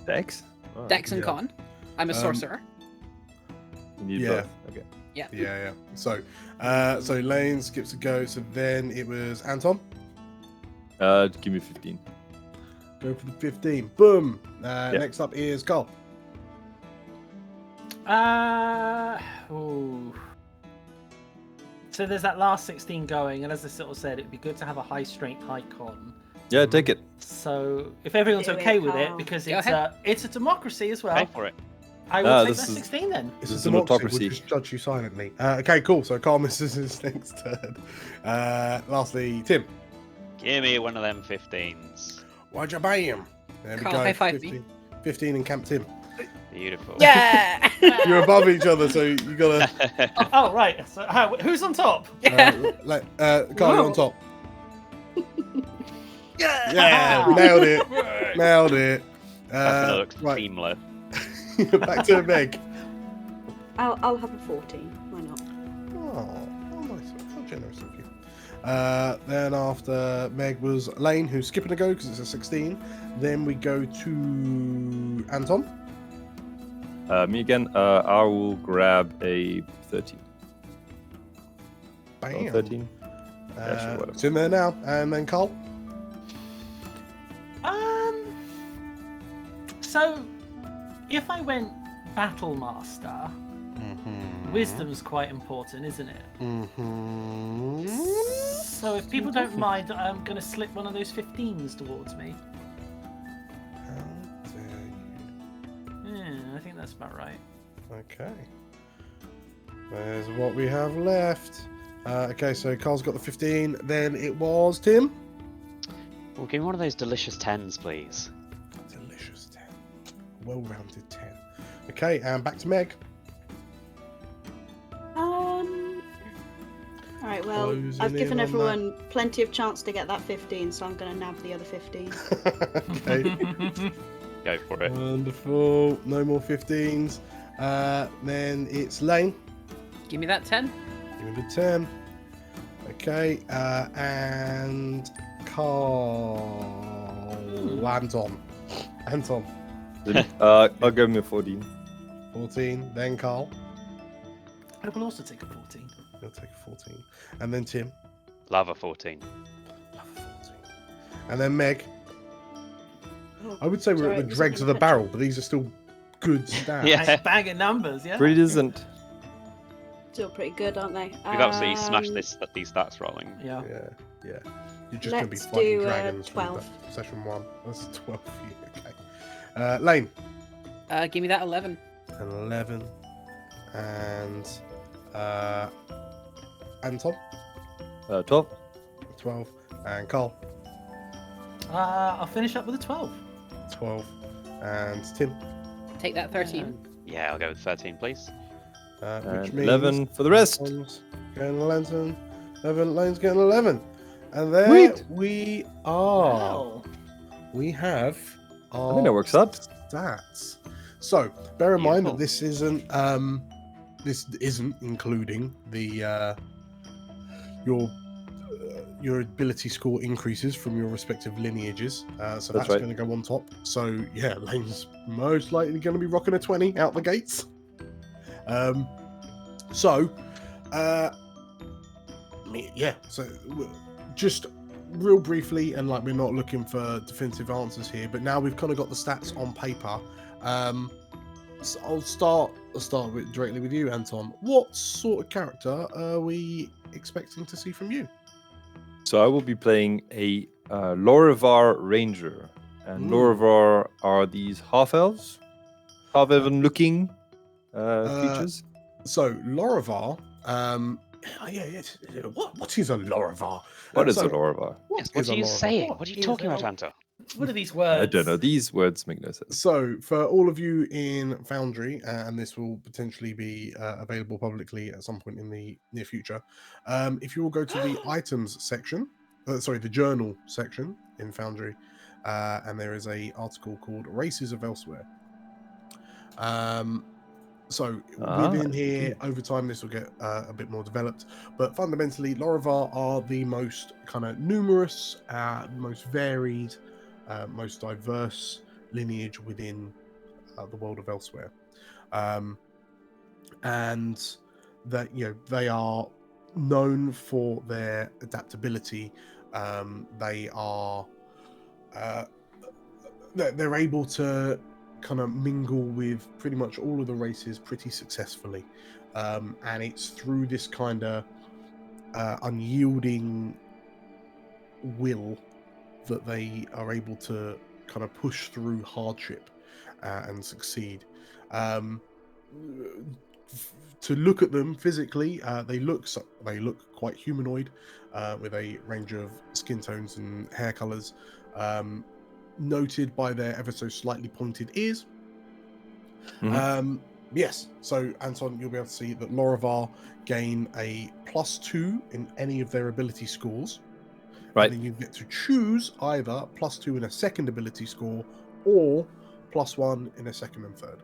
Speaker 2: Dex? Oh,
Speaker 4: Dex and
Speaker 1: yeah.
Speaker 4: con. I'm a sorcerer.
Speaker 2: you need
Speaker 1: Yeah.
Speaker 2: both. Okay.
Speaker 1: Yeah. So Lane skips a go. So then it was Anton.
Speaker 2: Give me 15.
Speaker 1: Go for the 15. Boom.
Speaker 2: Yeah.
Speaker 1: Next up is Carl.
Speaker 3: Ooh. So there's that last 16 going, and as I sort of said, it'd be good to have a high strength, high con.
Speaker 2: Yeah, take it.
Speaker 3: So if everyone's
Speaker 6: Do it,
Speaker 3: okay with it,
Speaker 6: Carl.
Speaker 3: because
Speaker 4: Go
Speaker 3: it's a democracy as well,
Speaker 5: Pay for it.
Speaker 3: I will take
Speaker 2: this
Speaker 3: that
Speaker 2: is-
Speaker 3: 16 then.
Speaker 1: It's
Speaker 2: This is
Speaker 1: a
Speaker 2: an
Speaker 1: democracy.
Speaker 2: autocracy.
Speaker 1: We'll just judge you silently. Okay, cool. So Carl misses his next turn. Lastly, Tim.
Speaker 5: Give me one of them 15s.
Speaker 1: Why'd you buy him? There we
Speaker 4: Carl,
Speaker 1: go.
Speaker 4: high five
Speaker 1: 15, 15 and Camp Tim.
Speaker 5: Beautiful.
Speaker 4: Yeah.
Speaker 1: You're above each other, so you gotta.
Speaker 3: Oh, right. So who's on top?
Speaker 1: Carl, you're on top.
Speaker 3: Yeah.
Speaker 1: Yeah, nailed it. Nailed it.
Speaker 5: That's gonna look
Speaker 1: right,
Speaker 5: seamless.
Speaker 1: back to Meg.
Speaker 6: I'll have a 14. Why not?
Speaker 1: Oh, nice. How generous of you. Then after Meg was Lane, who's skipping a go because it's a 16. Then we go to Anton.
Speaker 2: Me again. I will grab a 13.
Speaker 1: Bam.
Speaker 2: Oh, 13. Yeah, sure, whatever.
Speaker 1: It's in there now. And then Carl.
Speaker 3: So if I went Battle Master, wisdom's quite important, isn't it? So if people don't mind, I'm going to slip one of those 15s towards me.
Speaker 1: How dare you?
Speaker 3: Yeah, I think that's about right.
Speaker 1: Okay. There's what we have left. Okay, so Carl's got the 15. Then it was Tim.
Speaker 5: Well, give me one of those delicious 10s, please.
Speaker 1: Delicious 10. Well-rounded 10. Okay, and back to Meg.
Speaker 6: Alright, well,
Speaker 1: Closing
Speaker 6: I've
Speaker 1: in
Speaker 6: given
Speaker 1: on
Speaker 6: everyone plenty of chance to get that 15, so I'm going to nab the other 15.
Speaker 1: Okay.
Speaker 5: Go for it.
Speaker 1: Wonderful. No more 15s. Then it's Lane.
Speaker 4: Give me that 10.
Speaker 1: Give me the 10. Okay, and Carl. Anton.
Speaker 2: I'll give me a 14.
Speaker 1: 14. Then Carl.
Speaker 3: I will also take a 14.
Speaker 1: He'll take a 14. And then Tim.
Speaker 5: Lava 14.
Speaker 1: Love a 14. And then Meg. I would say we're
Speaker 6: Sorry,
Speaker 1: at the
Speaker 6: was it
Speaker 1: dregs of
Speaker 6: gonna
Speaker 1: the
Speaker 6: fetch?
Speaker 1: barrel, but these are still good stats.
Speaker 5: Yeah.
Speaker 3: Nice bag of numbers, yeah?
Speaker 2: Pretty decent.
Speaker 6: Still pretty good, aren't they?
Speaker 5: We've absolutely smashed these stats rolling.
Speaker 3: Yeah.
Speaker 1: Yeah. You're just going to be
Speaker 6: Let's
Speaker 1: fighting
Speaker 6: do,
Speaker 1: dragons from
Speaker 6: 12.
Speaker 1: session 1. That's 12 for you. Okay. Lane.
Speaker 4: Give me that 11.
Speaker 1: And 11. And Anton.
Speaker 2: 12.
Speaker 1: 12. And Carl.
Speaker 3: I'll finish up with a 12.
Speaker 1: 12. And Tim.
Speaker 4: Take that 13.
Speaker 5: Yeah, I'll go with 13, please.
Speaker 1: Which
Speaker 2: And
Speaker 1: means
Speaker 2: 11 for the rest.
Speaker 1: Anton's getting 11. Lane's getting 11. And there
Speaker 2: Sweet.
Speaker 1: we are.
Speaker 3: Wow.
Speaker 1: We have our
Speaker 2: I think that works out.
Speaker 1: stats. So bear in mind that
Speaker 5: Beautiful.
Speaker 1: this isn't including the your ability score increases from your respective lineages. So that's
Speaker 2: right.
Speaker 1: going to go on top. So yeah, Lane's most likely going to be rocking a 20 out the gates. So just real briefly, and like we're not looking for definitive answers here, but now we've kind of got the stats on paper. So I'll start directly with you, Anton. What sort of character are we expecting to see from you?
Speaker 2: So I will be playing a Lorivar Ranger. And Lorivar are these half-elves. Half-elven-looking creatures.
Speaker 1: So Lorivar, what is a Lorivar?
Speaker 2: What is
Speaker 1: so
Speaker 2: a Lorivar?
Speaker 1: What
Speaker 5: Yes, what
Speaker 1: is
Speaker 5: are
Speaker 1: a
Speaker 5: you
Speaker 1: Lorivar?
Speaker 5: saying? What are you
Speaker 3: is
Speaker 5: talking
Speaker 3: a-
Speaker 5: about, Anta?
Speaker 3: What are these words?
Speaker 2: I don't know. These words make no sense.
Speaker 1: So, for all of you in Foundry, and this will potentially be available publicly at some point in the near future, if you will go to the items section, the journal section in Foundry, and there is a article called "Races of Elsewhere." So within here, over time, this will get a bit more developed. But fundamentally, Lorivar are the most kind of numerous, most varied, most diverse lineage within the world of Elsewhere, and that they are known for their adaptability. They are they're able to kind of mingle with pretty much all of the races pretty successfully, and it's through this kind of unyielding will that they are able to kind of push through hardship and succeed. To look at them physically, they look quite humanoid, with a range of skin tones and hair colors, noted by their ever so slightly pointed ears. Yes, so Anton, you'll be able to see that Lorivar gain a +2 in any of their ability scores.
Speaker 2: Right.
Speaker 1: And then you get to choose either +2 in a second ability score or +1 in a second and third.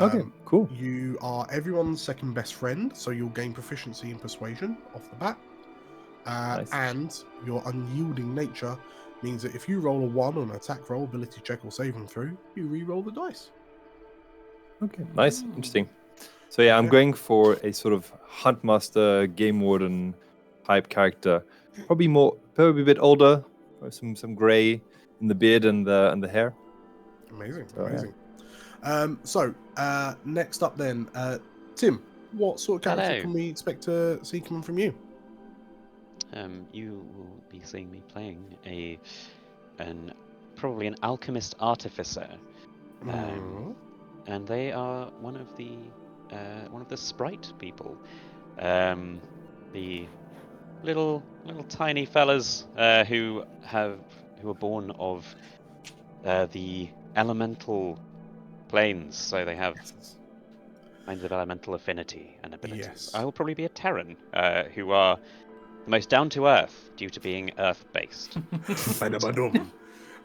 Speaker 2: Okay, cool.
Speaker 1: You are everyone's second best friend, so you'll gain proficiency in persuasion off the bat.
Speaker 2: Nice.
Speaker 1: And your unyielding nature means that if you roll a 1 on an attack roll, ability check, or saving throw, you re-roll the dice.
Speaker 2: Okay, nice, interesting. So yeah, I'm going for a sort of huntmaster, game warden type character. Probably a bit older, some gray in the beard and the hair.
Speaker 1: Amazing,
Speaker 2: So,
Speaker 1: amazing. Next up then, Tim, what sort of character
Speaker 5: Hello.
Speaker 1: can we expect to see coming from you?
Speaker 5: You will be seeing me playing probably an alchemist artificer, and they are one of the sprite people, the little tiny fellas who are born of the elemental planes, so they have kinds of elemental affinity and abilities.
Speaker 1: Yes.
Speaker 5: I will probably be a Terran, who are the most down to earth due to being earth based.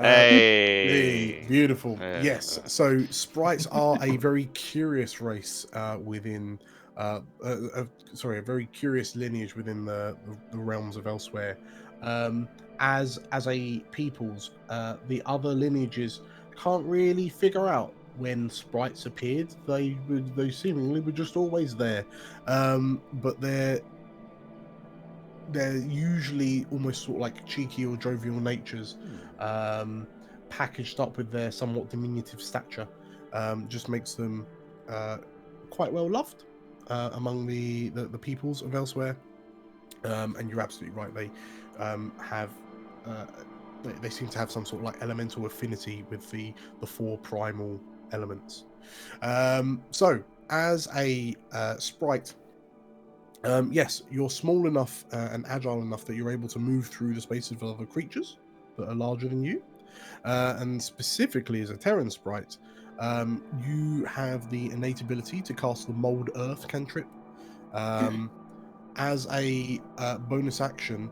Speaker 1: Hey, beautiful. Yes. So sprites are a very curious race within, a very curious lineage within the realms of Elsewhere. As a peoples, the other lineages can't really figure out when sprites appeared. They seemingly were just always there, but they're usually almost sort of like cheeky or jovial natures, packaged up with their somewhat diminutive stature. Just makes them quite well loved among the peoples of Elsewhere. And you're absolutely right, they have they seem to have some sort of like elemental affinity with the 4 primal elements. So as a sprite, yes, you're small enough and agile enough that you're able to move through the spaces of other creatures that are larger than you. And specifically as a Terran sprite, you have the innate ability to cast the Mold Earth cantrip. As a bonus action,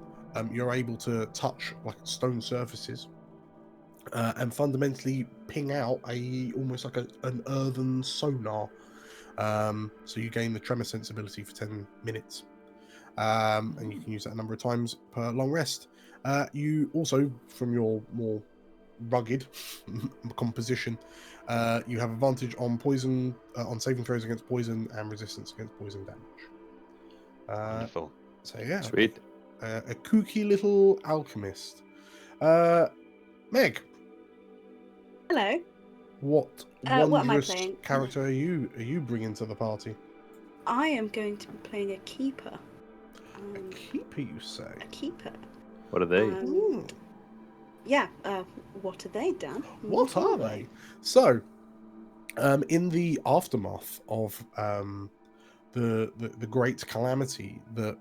Speaker 1: you're able to touch like stone surfaces and fundamentally ping out almost like an earthen sonar. So you gain the tremor sensibility for 10 minutes, and you can use that a number of times per long rest. You also, from your more rugged composition, you have advantage on poison, on saving throws against poison and resistance against poison damage.
Speaker 5: Wonderful.
Speaker 1: So yeah,
Speaker 2: Sweet.
Speaker 1: a kooky little alchemist. Meg,
Speaker 6: Hello.
Speaker 1: what
Speaker 6: What am I
Speaker 1: wondrous
Speaker 6: playing?
Speaker 1: character are you bringing to the party?
Speaker 6: I am going to be playing a keeper.
Speaker 1: A keeper, you say?
Speaker 6: A keeper.
Speaker 2: What are they?
Speaker 1: Ooh.
Speaker 6: Yeah. What are they, Dan?
Speaker 1: What are they? So, in the aftermath of the great calamity that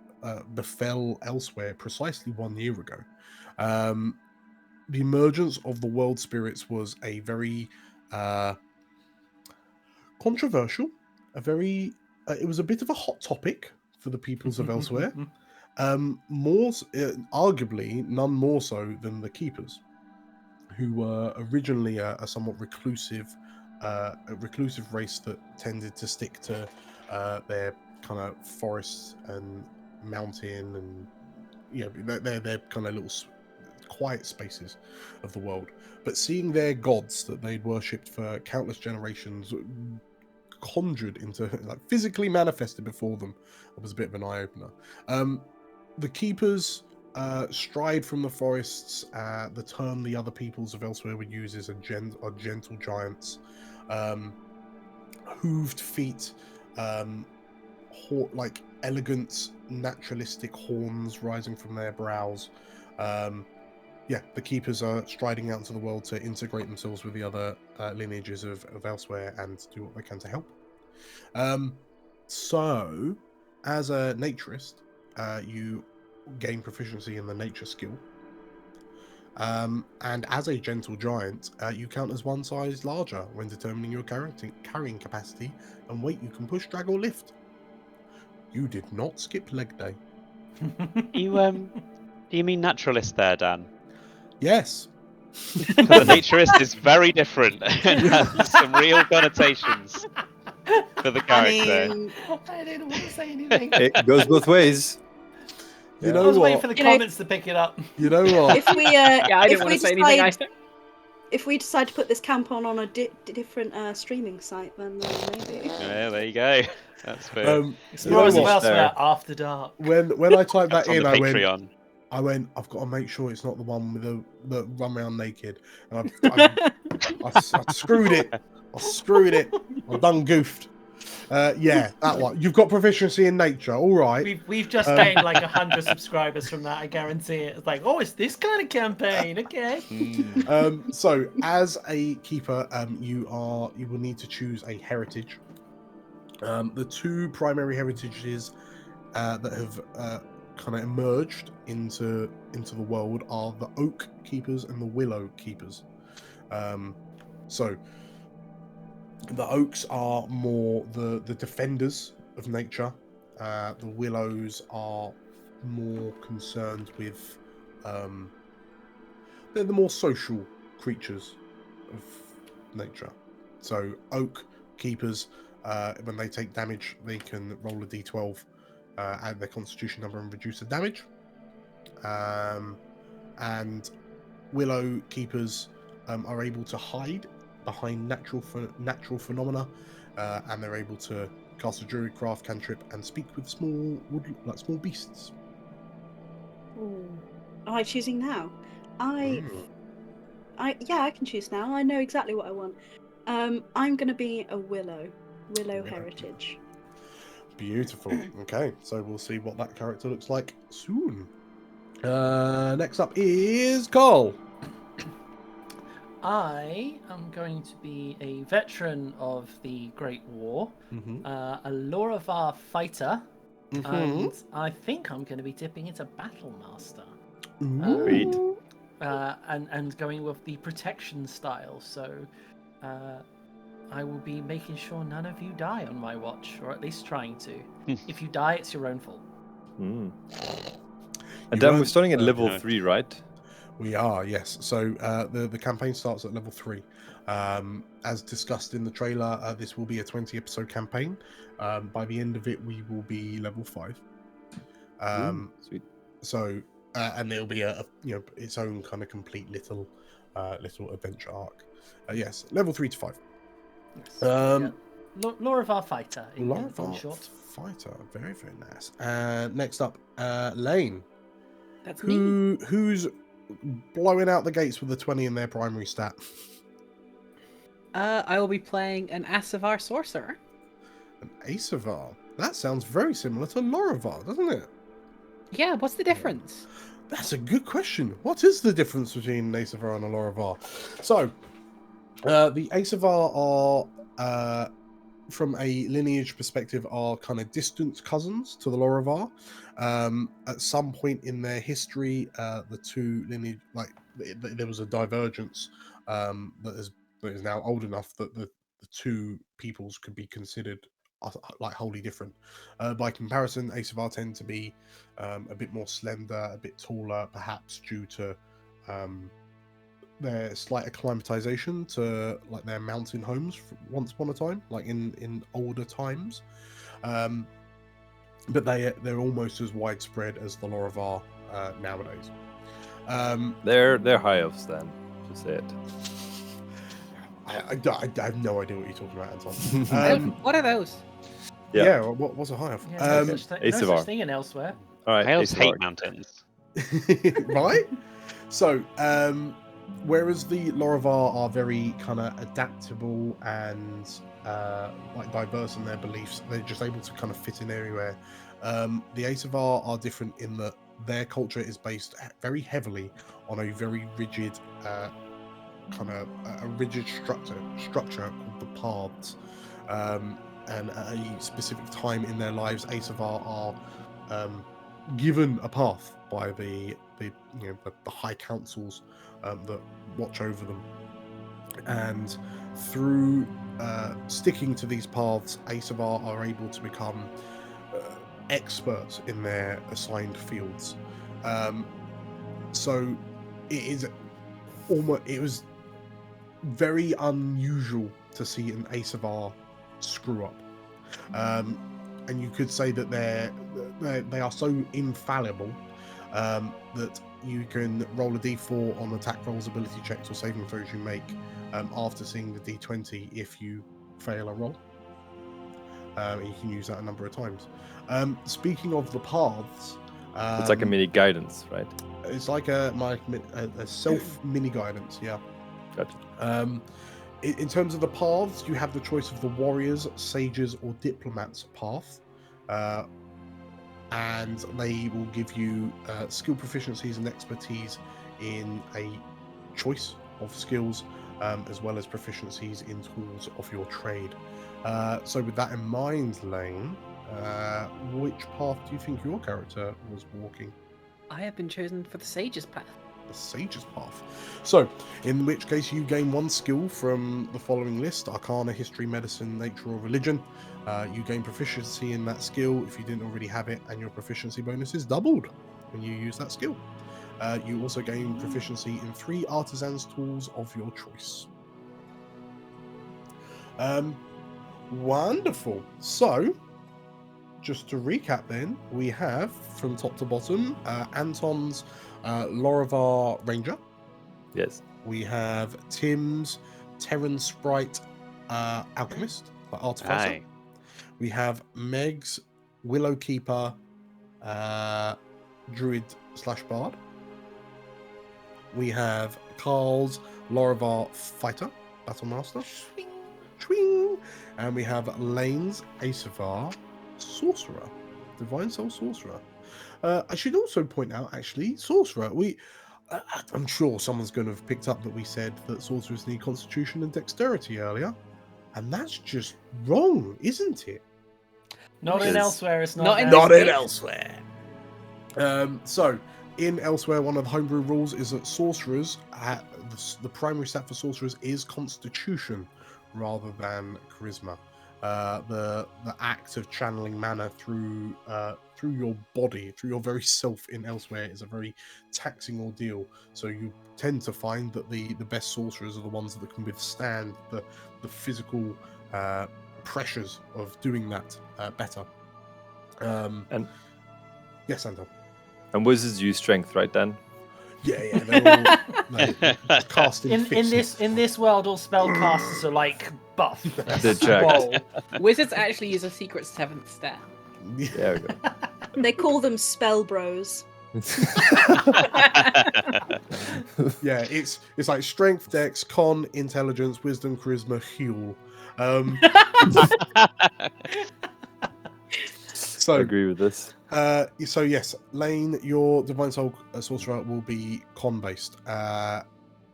Speaker 1: befell Elsewhere precisely 1 year ago, the emergence of the world spirits was a very controversial, it was a bit of a hot topic for the peoples of elsewhere. Arguably none more so than the keepers, who were originally a somewhat reclusive race that tended to stick to their kind of forests and mountain and their kind of little quiet spaces of the world. But seeing their gods that they'd worshipped for countless generations conjured into, like, physically manifested before them, it was a bit of an eye-opener. The keepers stride from the forests. The term the other peoples of elsewhere would use is are gentle giants. Hooved feet, like elegant naturalistic horns rising from their brows. The keepers are striding out into the world to integrate themselves with the other lineages of elsewhere and do what they can to help. So, as a naturist, you gain proficiency in the nature skill. And as a gentle giant, you count as one size larger when determining your carrying capacity and weight you can push, drag, or lift. You did not skip leg day.
Speaker 5: Do you mean naturalist there, Dan?
Speaker 1: Yes.
Speaker 5: The naturist is very different and has some real connotations for the character.
Speaker 3: I didn't want to say anything.
Speaker 2: It goes both ways.
Speaker 1: You
Speaker 3: I
Speaker 1: know
Speaker 3: was waiting
Speaker 1: what?
Speaker 3: for the comments to pick it up.
Speaker 1: You know what?
Speaker 6: If we
Speaker 4: Yeah, I
Speaker 6: if
Speaker 4: didn't want
Speaker 6: we
Speaker 4: to say anything
Speaker 6: decide
Speaker 4: either.
Speaker 6: if we decide to put this camp on a different streaming site, then maybe.
Speaker 5: Yeah, there you go. That's fair.
Speaker 3: Explorers of
Speaker 1: what?
Speaker 3: Elsewhere After Dark.
Speaker 1: When I typed that
Speaker 5: That's on
Speaker 1: in,
Speaker 5: the
Speaker 1: I
Speaker 5: Patreon.
Speaker 1: went, I've got to make sure it's not the one with the run around naked. And I screwed it. I screwed it. I done goofed. Yeah, that one. You've got proficiency in nature. All right.
Speaker 3: We've just gained like 100 subscribers from that. I guarantee it. It's like, oh, it's this kind of campaign. Okay.
Speaker 1: So, as a keeper, you will need to choose a heritage. The two primary heritages that have kind of emerged into the world are the oak keepers and the willow keepers. So the oaks are more the defenders of nature. The willows are more concerned with they're the more social creatures of nature. So oak keepers, when they take damage, they can roll a d12, add their constitution number and reduce the damage. And willow keepers are able to hide behind natural phenomena, and they're able to cast a druid craft cantrip and speak with small beasts.
Speaker 6: Ooh. Am I choosing now? I can choose now. I know exactly what I want. I'm gonna be a willow heritage.
Speaker 1: Beautiful. Okay, so we'll see what that character looks like soon. Next up is Carl.
Speaker 3: I am going to be a veteran of the Great War, a Lorrivar fighter, and I think I'm going to be dipping into Battle Master.
Speaker 2: Sweet.
Speaker 3: And going with the protection style. So I will be making sure none of you die on my watch, or at least trying to. If you die, it's your own fault.
Speaker 2: And Dan, we're starting at level 3, right?
Speaker 1: We are, yes. So the campaign starts at level 3. As discussed in the trailer, this will be a 20 episode campaign. By the end of it, we will be level 5.
Speaker 2: Sweet.
Speaker 1: So and it'll be a its own kind of complete little adventure arc. Yes, level 3 to 5.
Speaker 3: Yes. Lorrivar fighter. In short.
Speaker 1: Fighter, very very nice. Next up, Lane.
Speaker 4: That's me.
Speaker 1: Who's blowing out the gates with the 20 in their primary stat?
Speaker 4: I will be playing an Asavar sorcerer.
Speaker 1: An Asavar. That sounds very similar to Lorrivar, doesn't it?
Speaker 4: Yeah, what's the difference?
Speaker 1: That's a good question. What is the difference between an Asavar and a Lorrivar? So, the Asavar are, from a lineage perspective, are kind of distant cousins to the Lorrivar. At some point in their history, the two lineage, there was a divergence that is now old enough that the two peoples could be considered like wholly different. By comparison, Asavar tend to be a bit more slender, a bit taller, perhaps due to their slight acclimatization to like their mountain homes once upon a time, like in older times. But they're almost as widespread as the Laravar nowadays.
Speaker 2: They're high elves then. Just say it.
Speaker 1: I have no idea what you're talking about, Anton.
Speaker 4: What are those?
Speaker 1: Yeah, what's a high elf?
Speaker 3: Yeah, no such
Speaker 2: Asavar.
Speaker 3: thing in elsewhere.
Speaker 2: All right.
Speaker 5: Elves
Speaker 2: Asavar.
Speaker 5: hate mountains.
Speaker 1: Right? So, whereas the Laravar are very kind of adaptable and like diverse in their beliefs, they're just able to kind of fit in everywhere. The Asavar are different in that their culture is based very heavily on a very rigid kind of a rigid structure called the paths. And at a specific time in their lives, Asavar are given a path by the high councils that watch over them, and through sticking to these paths, Asavar are able to become experts in their assigned fields. So it was very unusual to see an Asavar screw up. And you could say that they are so infallible that you can roll a d4 on attack rolls, ability checks, or saving throws you make after seeing the d20 if you fail a roll. You can use that a number of times. Speaking of the paths,
Speaker 2: It's like a mini guidance, right?
Speaker 1: it's like a self mini guidance. Yeah.
Speaker 2: Gotcha.
Speaker 1: In terms of the paths, you have the choice of the warriors, sages, or diplomats path, and they will give you skill proficiencies and expertise in a choice of skills, as well as proficiencies in tools of your trade. So with that in mind, Lane, which path do you think your character was walking?
Speaker 4: I have been chosen for the Sage's path.
Speaker 1: The Sage's Path. So, in which case you gain one skill from the following list: Arcana, History, Medicine, Nature, or Religion. You gain proficiency in that skill if you didn't already have it, and your proficiency bonus is doubled when you use that skill. You also gain proficiency in 3 artisans tools of your choice. Wonderful. So, just to recap then, we have, from top to bottom, Anton's Laravar Ranger.
Speaker 2: Yes.
Speaker 1: We have Tim's Terran Sprite Alchemist, Artificer.
Speaker 5: Aye.
Speaker 1: We have Meg's Willow Keeper Druid / Bard. We have Carl's Laravar Fighter, Battlemaster. Swing. And we have Lane's Asavar Sorcerer, Divine Soul Sorcerer. I should also point out, actually, Sorcerer. I'm sure someone's going to have picked up that we said that sorcerers need Constitution and Dexterity earlier, and that's just wrong, isn't it?
Speaker 3: Not in
Speaker 2: Because-
Speaker 3: elsewhere. It's
Speaker 4: Not
Speaker 3: not.
Speaker 4: in
Speaker 1: Not in
Speaker 4: Space.
Speaker 1: elsewhere. So, in elsewhere, one of the homebrew rules is that sorcerers, the primary stat for sorcerers is Constitution rather than Charisma. The act of channeling mana through your body, through your very self in elsewhere, is a very taxing ordeal. So you tend to find that the best sorcerers are the ones that can withstand the physical pressures of doing that better.
Speaker 2: And
Speaker 1: Yes, Anton.
Speaker 2: and wizards use strength, right, Dan?
Speaker 1: Yeah, they're all casting
Speaker 3: In this world, all spellcasters are like buff.
Speaker 2: They're jacked.
Speaker 3: Whoa.
Speaker 4: Wizards actually use a secret 7th stat.
Speaker 2: There we go.
Speaker 6: They call them spell bros.
Speaker 1: Yeah, it's like strength, dex, con, intelligence, wisdom, charisma, heal.
Speaker 2: I
Speaker 1: So
Speaker 2: agree with this.
Speaker 1: so yes, Lane, your Divine Soul Sorcerer will be con based,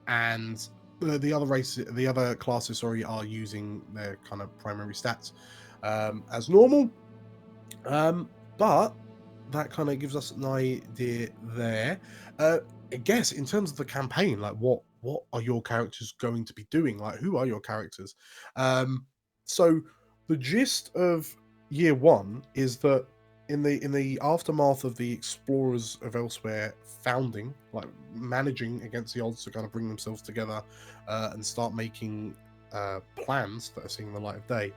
Speaker 1: and the other classes, sorry, are using their kind of primary stats as normal. But that kind of gives us an idea there. I guess in terms of the campaign, like what are your characters going to be doing? Like, who are your characters? So the gist of year one is that in the aftermath of the Explorers of Elsewhere founding, like managing against the odds to kind of bring themselves together and start making plans that are seeing the light of day,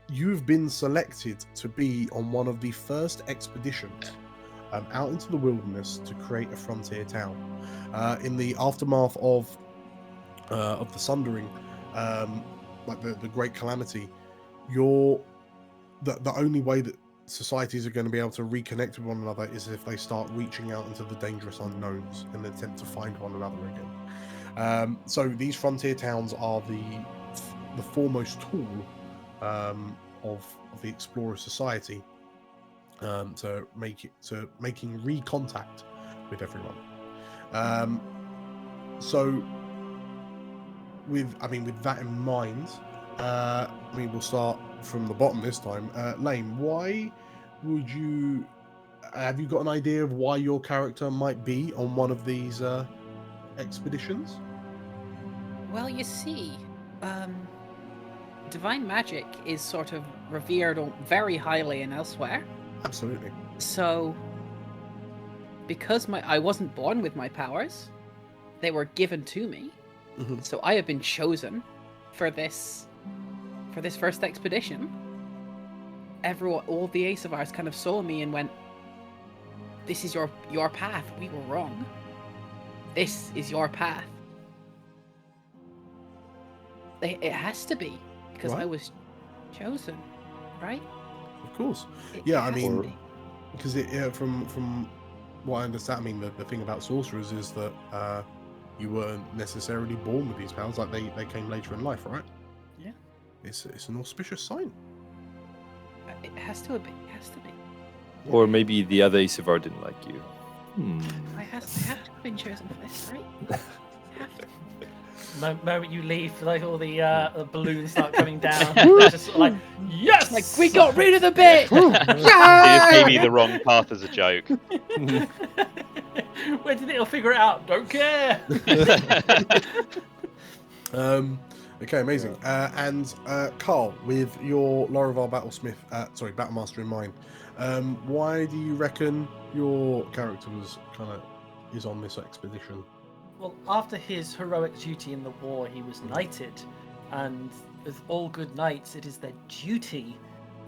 Speaker 1: you've been selected to be on one of the first expeditions out into the wilderness to create a frontier town. In the aftermath of the Sundering, like the Great Calamity, the only way that societies are going to be able to reconnect with one another is if they start reaching out into the dangerous unknowns in an attempt to find one another again. So these frontier towns are the foremost tool of the Explorer Society to making recontact with everyone. So with that in mind, we'll start from the bottom this time. Lane, why would you? Have you got an idea of why your character might be on one of these expeditions?
Speaker 4: Well, you see, divine magic is sort of revered very highly in Elsewhere.
Speaker 1: Absolutely.
Speaker 4: So, because I wasn't born with my powers, they were given to me.
Speaker 1: Mm-hmm.
Speaker 4: So I have been chosen for this first expedition. Everyone, all the Aesivars kind of saw me and went, "This is your path. We were wrong. This is your path." It has to be because I was chosen, right?
Speaker 1: Of course.
Speaker 4: It
Speaker 1: Yeah,
Speaker 4: has to be.
Speaker 1: because from what I understand, the thing about sorcerers is that you weren't necessarily born with these powers; like they came later in life, right?
Speaker 4: Yeah.
Speaker 1: It's an auspicious sign.
Speaker 4: It has to be. It has to be.
Speaker 2: Or maybe the other Aesivar didn't like you.
Speaker 4: I have to have been chosen for this, right? Have to.
Speaker 3: The moment you leave, like all the balloons start coming down. It's just sort of like, yes,
Speaker 4: Like, we got rid of the bit.
Speaker 5: He just gave me the wrong path as a joke.
Speaker 3: Where did it figure it out? Don't care.
Speaker 1: Okay, amazing. And Carl, with your Laravel Battlemaster in mind, why do you reckon your character is on this expedition?
Speaker 3: Well, after his heroic duty in the war, he was knighted, and with all good knights, it is their duty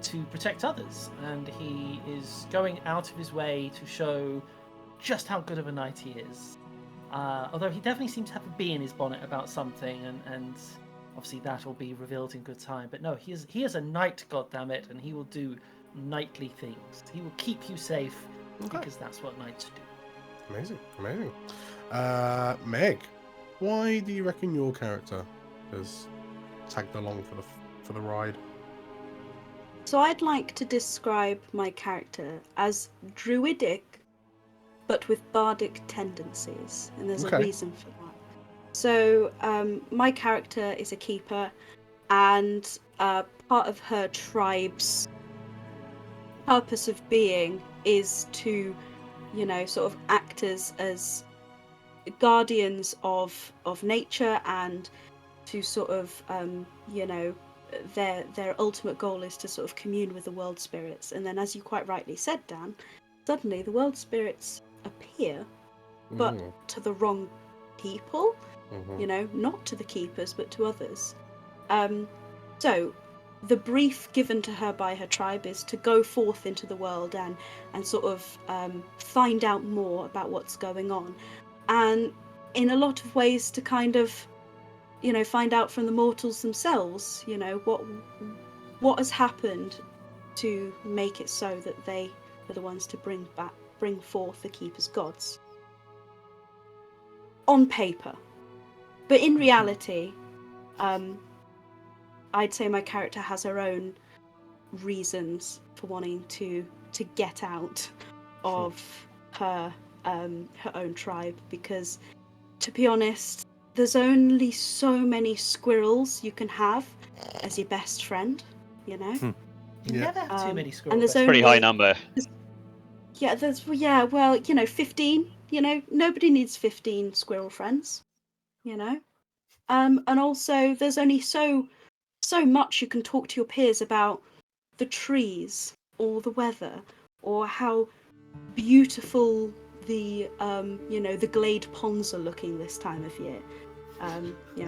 Speaker 3: to protect others, and he is going out of his way to show just how good of a knight he is. Although he definitely seems to have a bee in his bonnet about something, and obviously that will be revealed in good time. But no, he is a knight, goddammit, and he will do knightly things. He will keep you safe because that's what knights do.
Speaker 1: Amazing. Meg, why do you reckon your character has tagged along for the ride?
Speaker 6: So I'd like to describe my character as druidic, but with bardic tendencies, and there's a reason for that. So my character is a keeper, and part of her tribe's purpose of being is to, sort of act as guardians of nature, and to sort of their ultimate goal is to sort of commune with the world spirits. And then, as you quite rightly said, Dan, suddenly the world spirits appear, but to the wrong people, not to the keepers but to others. So the brief given to her by her tribe is to go forth into the world and sort of find out more about what's going on, and in a lot of ways to kind of find out from the mortals themselves, what has happened to make it so that they are the ones to bring forth the keepers' gods on paper. But in reality, I'd say my character has her own reasons for wanting to get out of her own tribe, because, to be honest, there's only so many squirrels you can have as your best friend,
Speaker 3: You never have too many squirrels.
Speaker 6: And there's
Speaker 5: Pretty high number.
Speaker 6: Yeah, well, 15. Nobody needs 15 squirrel friends. And also there's only so much you can talk to your peers about the trees or the weather or how beautiful the the glade ponds are looking this time of year.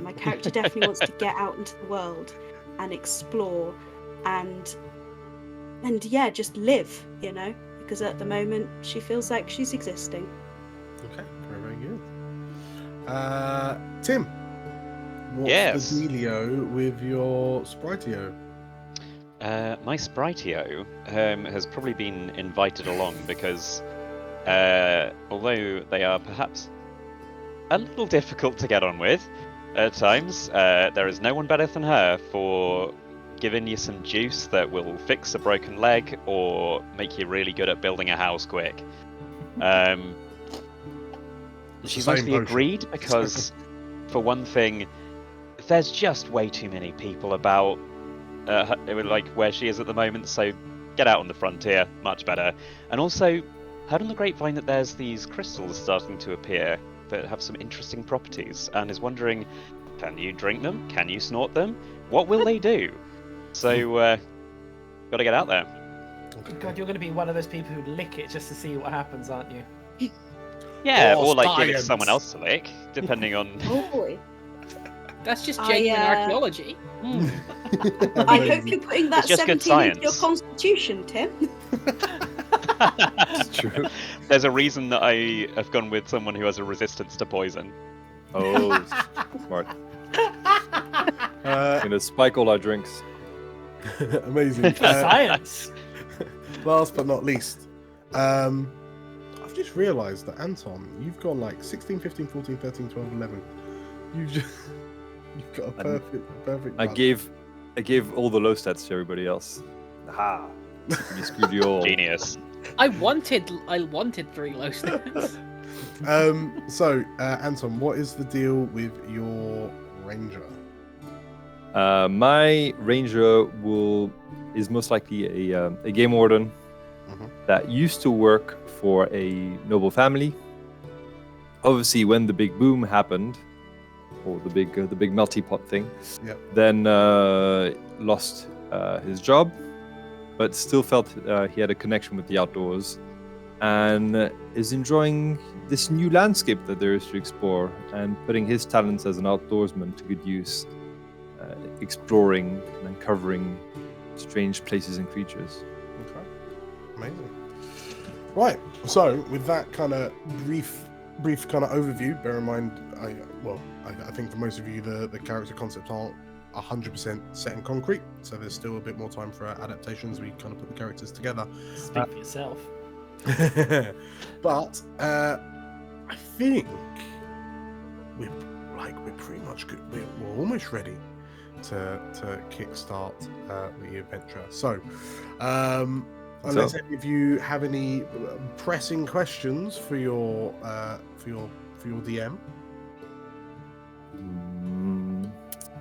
Speaker 6: My character definitely wants to get out into the world and explore and just live, because at the moment she feels like she's existing.
Speaker 1: Okay, very, very good. Tim, what's
Speaker 5: Yes.
Speaker 1: the dealio with your Spritio?
Speaker 5: My Spritio has probably been invited along because although they are perhaps a little difficult to get on with at times, there is no one better than her for giving you some juice that will fix a broken leg or make you really good at building a house quick. She's mostly agreed because, for one thing, there's just way too many people about like where she is at the moment, so get out on the frontier, much better. And also, heard on the grapevine that there's these crystals starting to appear that have some interesting properties, and is wondering, can you drink them? Can you snort them? What will they do? So, gotta get out there.
Speaker 3: God, you're going to be one of those people who lick it just to see what happens, aren't you?
Speaker 5: Yeah,
Speaker 1: Oh,
Speaker 5: or like give it to
Speaker 1: science.
Speaker 5: someone else to lick, depending on.
Speaker 6: Oh boy.
Speaker 4: That's just genuine archaeology.
Speaker 6: I hope you're putting that
Speaker 5: It's just good
Speaker 6: 17 into your
Speaker 5: science.
Speaker 6: constitution, Tim.
Speaker 1: It's true.
Speaker 5: There's a reason that I have gone with someone who has a resistance to poison.
Speaker 2: Oh, smart.
Speaker 1: Uh,
Speaker 2: Gonna spike all our drinks.
Speaker 1: amazing.
Speaker 3: Science.
Speaker 1: Last but not least, I've just realised that Anton, you've gone like 16, 15, 14, 13, 12, 11. You've got a perfect.
Speaker 2: I
Speaker 1: balance.
Speaker 2: gave all the low stats to everybody else. Ha! You screwed you all.
Speaker 5: Genius.
Speaker 4: I wanted 3 low stats.
Speaker 1: So, Anton, what is the deal with your ranger?
Speaker 2: My ranger is most likely a game warden
Speaker 1: Mhm.
Speaker 2: that used to work for a noble family. Obviously, when the big boom happened, or the big melty pot thing,
Speaker 1: Yep.
Speaker 2: then lost his job, but still felt he had a connection with the outdoors, and is enjoying this new landscape that there is to explore, and putting his talents as an outdoorsman to good use, exploring and uncovering strange places and creatures.
Speaker 1: Okay, amazing. Right. So, with that kind of brief kind of overview, bear in mind, I think for most of you, the character concepts aren't 100% set in concrete, so there's still a bit more time for adaptations. We kind of put the characters together.
Speaker 3: Speak for yourself.
Speaker 1: But I think we're pretty much good. We're almost ready to kickstart the adventure. So, unless any of you have any pressing questions for your DM.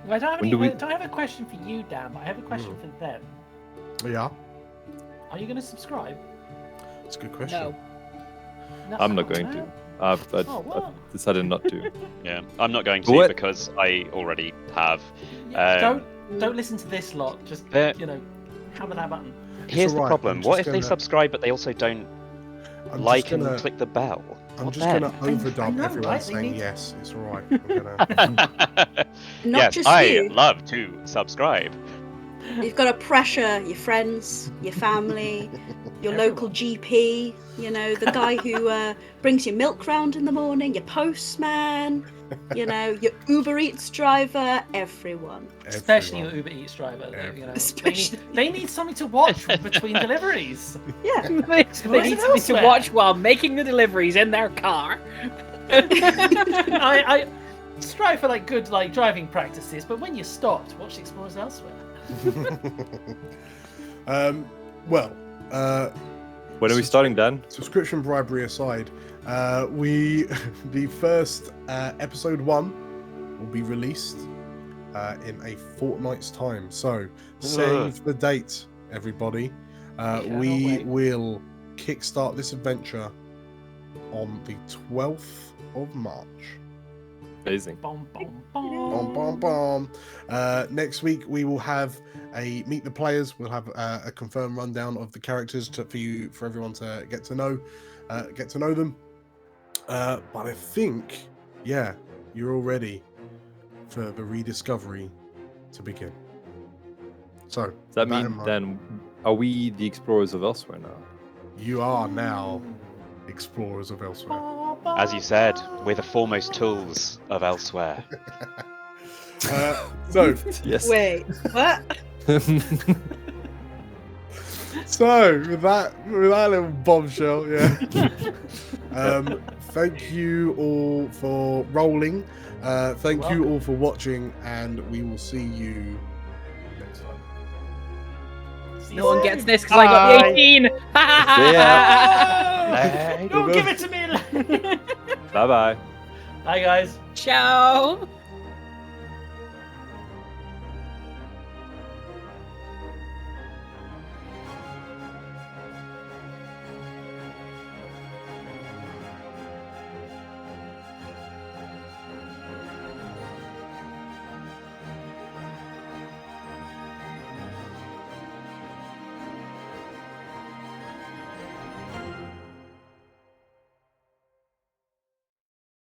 Speaker 3: Well, I don't have,
Speaker 2: When
Speaker 3: any,
Speaker 2: do we-
Speaker 3: I don't have a question for you, Dan, but I have a question for them.
Speaker 1: Yeah,
Speaker 3: Are you going to subscribe?
Speaker 1: it's a good question.
Speaker 4: No.
Speaker 3: No,
Speaker 2: I'm not going to. I've
Speaker 3: what?
Speaker 2: decided not to.
Speaker 5: Yeah, I'm not going to
Speaker 2: What?
Speaker 5: because I already have.
Speaker 3: Yeah, don't listen to this lot. Just
Speaker 5: There-
Speaker 3: hammer that button.
Speaker 5: Here's the
Speaker 1: alright,
Speaker 5: problem.
Speaker 1: I'm
Speaker 5: What
Speaker 1: just
Speaker 5: if they
Speaker 1: gonna-
Speaker 5: subscribe but they also don't
Speaker 1: I'm
Speaker 5: like
Speaker 1: just gonna,
Speaker 5: and click the bell?
Speaker 1: I'm
Speaker 5: What
Speaker 1: just
Speaker 5: then?
Speaker 1: gonna
Speaker 3: I
Speaker 1: overdub
Speaker 3: know,
Speaker 1: everyone
Speaker 3: right? They
Speaker 1: saying
Speaker 3: need-
Speaker 1: yes. It's all right. I'm gonna...
Speaker 6: Not
Speaker 5: yes,
Speaker 6: just
Speaker 5: I
Speaker 6: you.
Speaker 5: love to subscribe.
Speaker 6: You've got to pressure your friends, your family, your local GP, the guy who brings your milk round in the morning, your postman, your Uber Eats driver, everyone.
Speaker 3: Especially your
Speaker 1: Everyone.
Speaker 3: Uber Eats driver.
Speaker 6: Especially-
Speaker 3: They need something to watch between deliveries.
Speaker 6: Yeah.
Speaker 4: They need something to
Speaker 3: elsewhere.
Speaker 4: watch while making the deliveries in their car.
Speaker 3: I strive for good driving practices, but when you're stopped, watch the explorers elsewhere.
Speaker 1: Well,
Speaker 2: When are we starting, Dan?
Speaker 1: subscription bribery aside, the first episode 1 will be released in a fortnight's time. So save the date, everybody.
Speaker 3: Yeah,
Speaker 1: We
Speaker 3: wait.
Speaker 1: will kickstart this adventure on the 12th of March.
Speaker 2: Amazing.
Speaker 3: Bom, bom,
Speaker 1: Bom, bom,
Speaker 3: bom.
Speaker 1: bom. Next week we will have a meet the players. We'll have a confirmed rundown of the characters for everyone to get to know them. But I think, yeah, you're all ready for the rediscovery to begin. So
Speaker 2: Does that
Speaker 1: with in
Speaker 2: mean
Speaker 1: mind,
Speaker 2: then are we the explorers of elsewhere now?
Speaker 1: you are now explorers of elsewhere?
Speaker 5: As you said, we're the foremost tools of elsewhere.
Speaker 1: So
Speaker 2: Yes.
Speaker 6: Wait, what?
Speaker 1: So with that little bombshell, yeah. Thank you all for rolling. Thank you all for watching, and we will see you next time.
Speaker 4: No one gets this because I got the 18.
Speaker 3: Don't give it to me.
Speaker 2: Bye bye.
Speaker 3: Bye, guys.
Speaker 4: Ciao.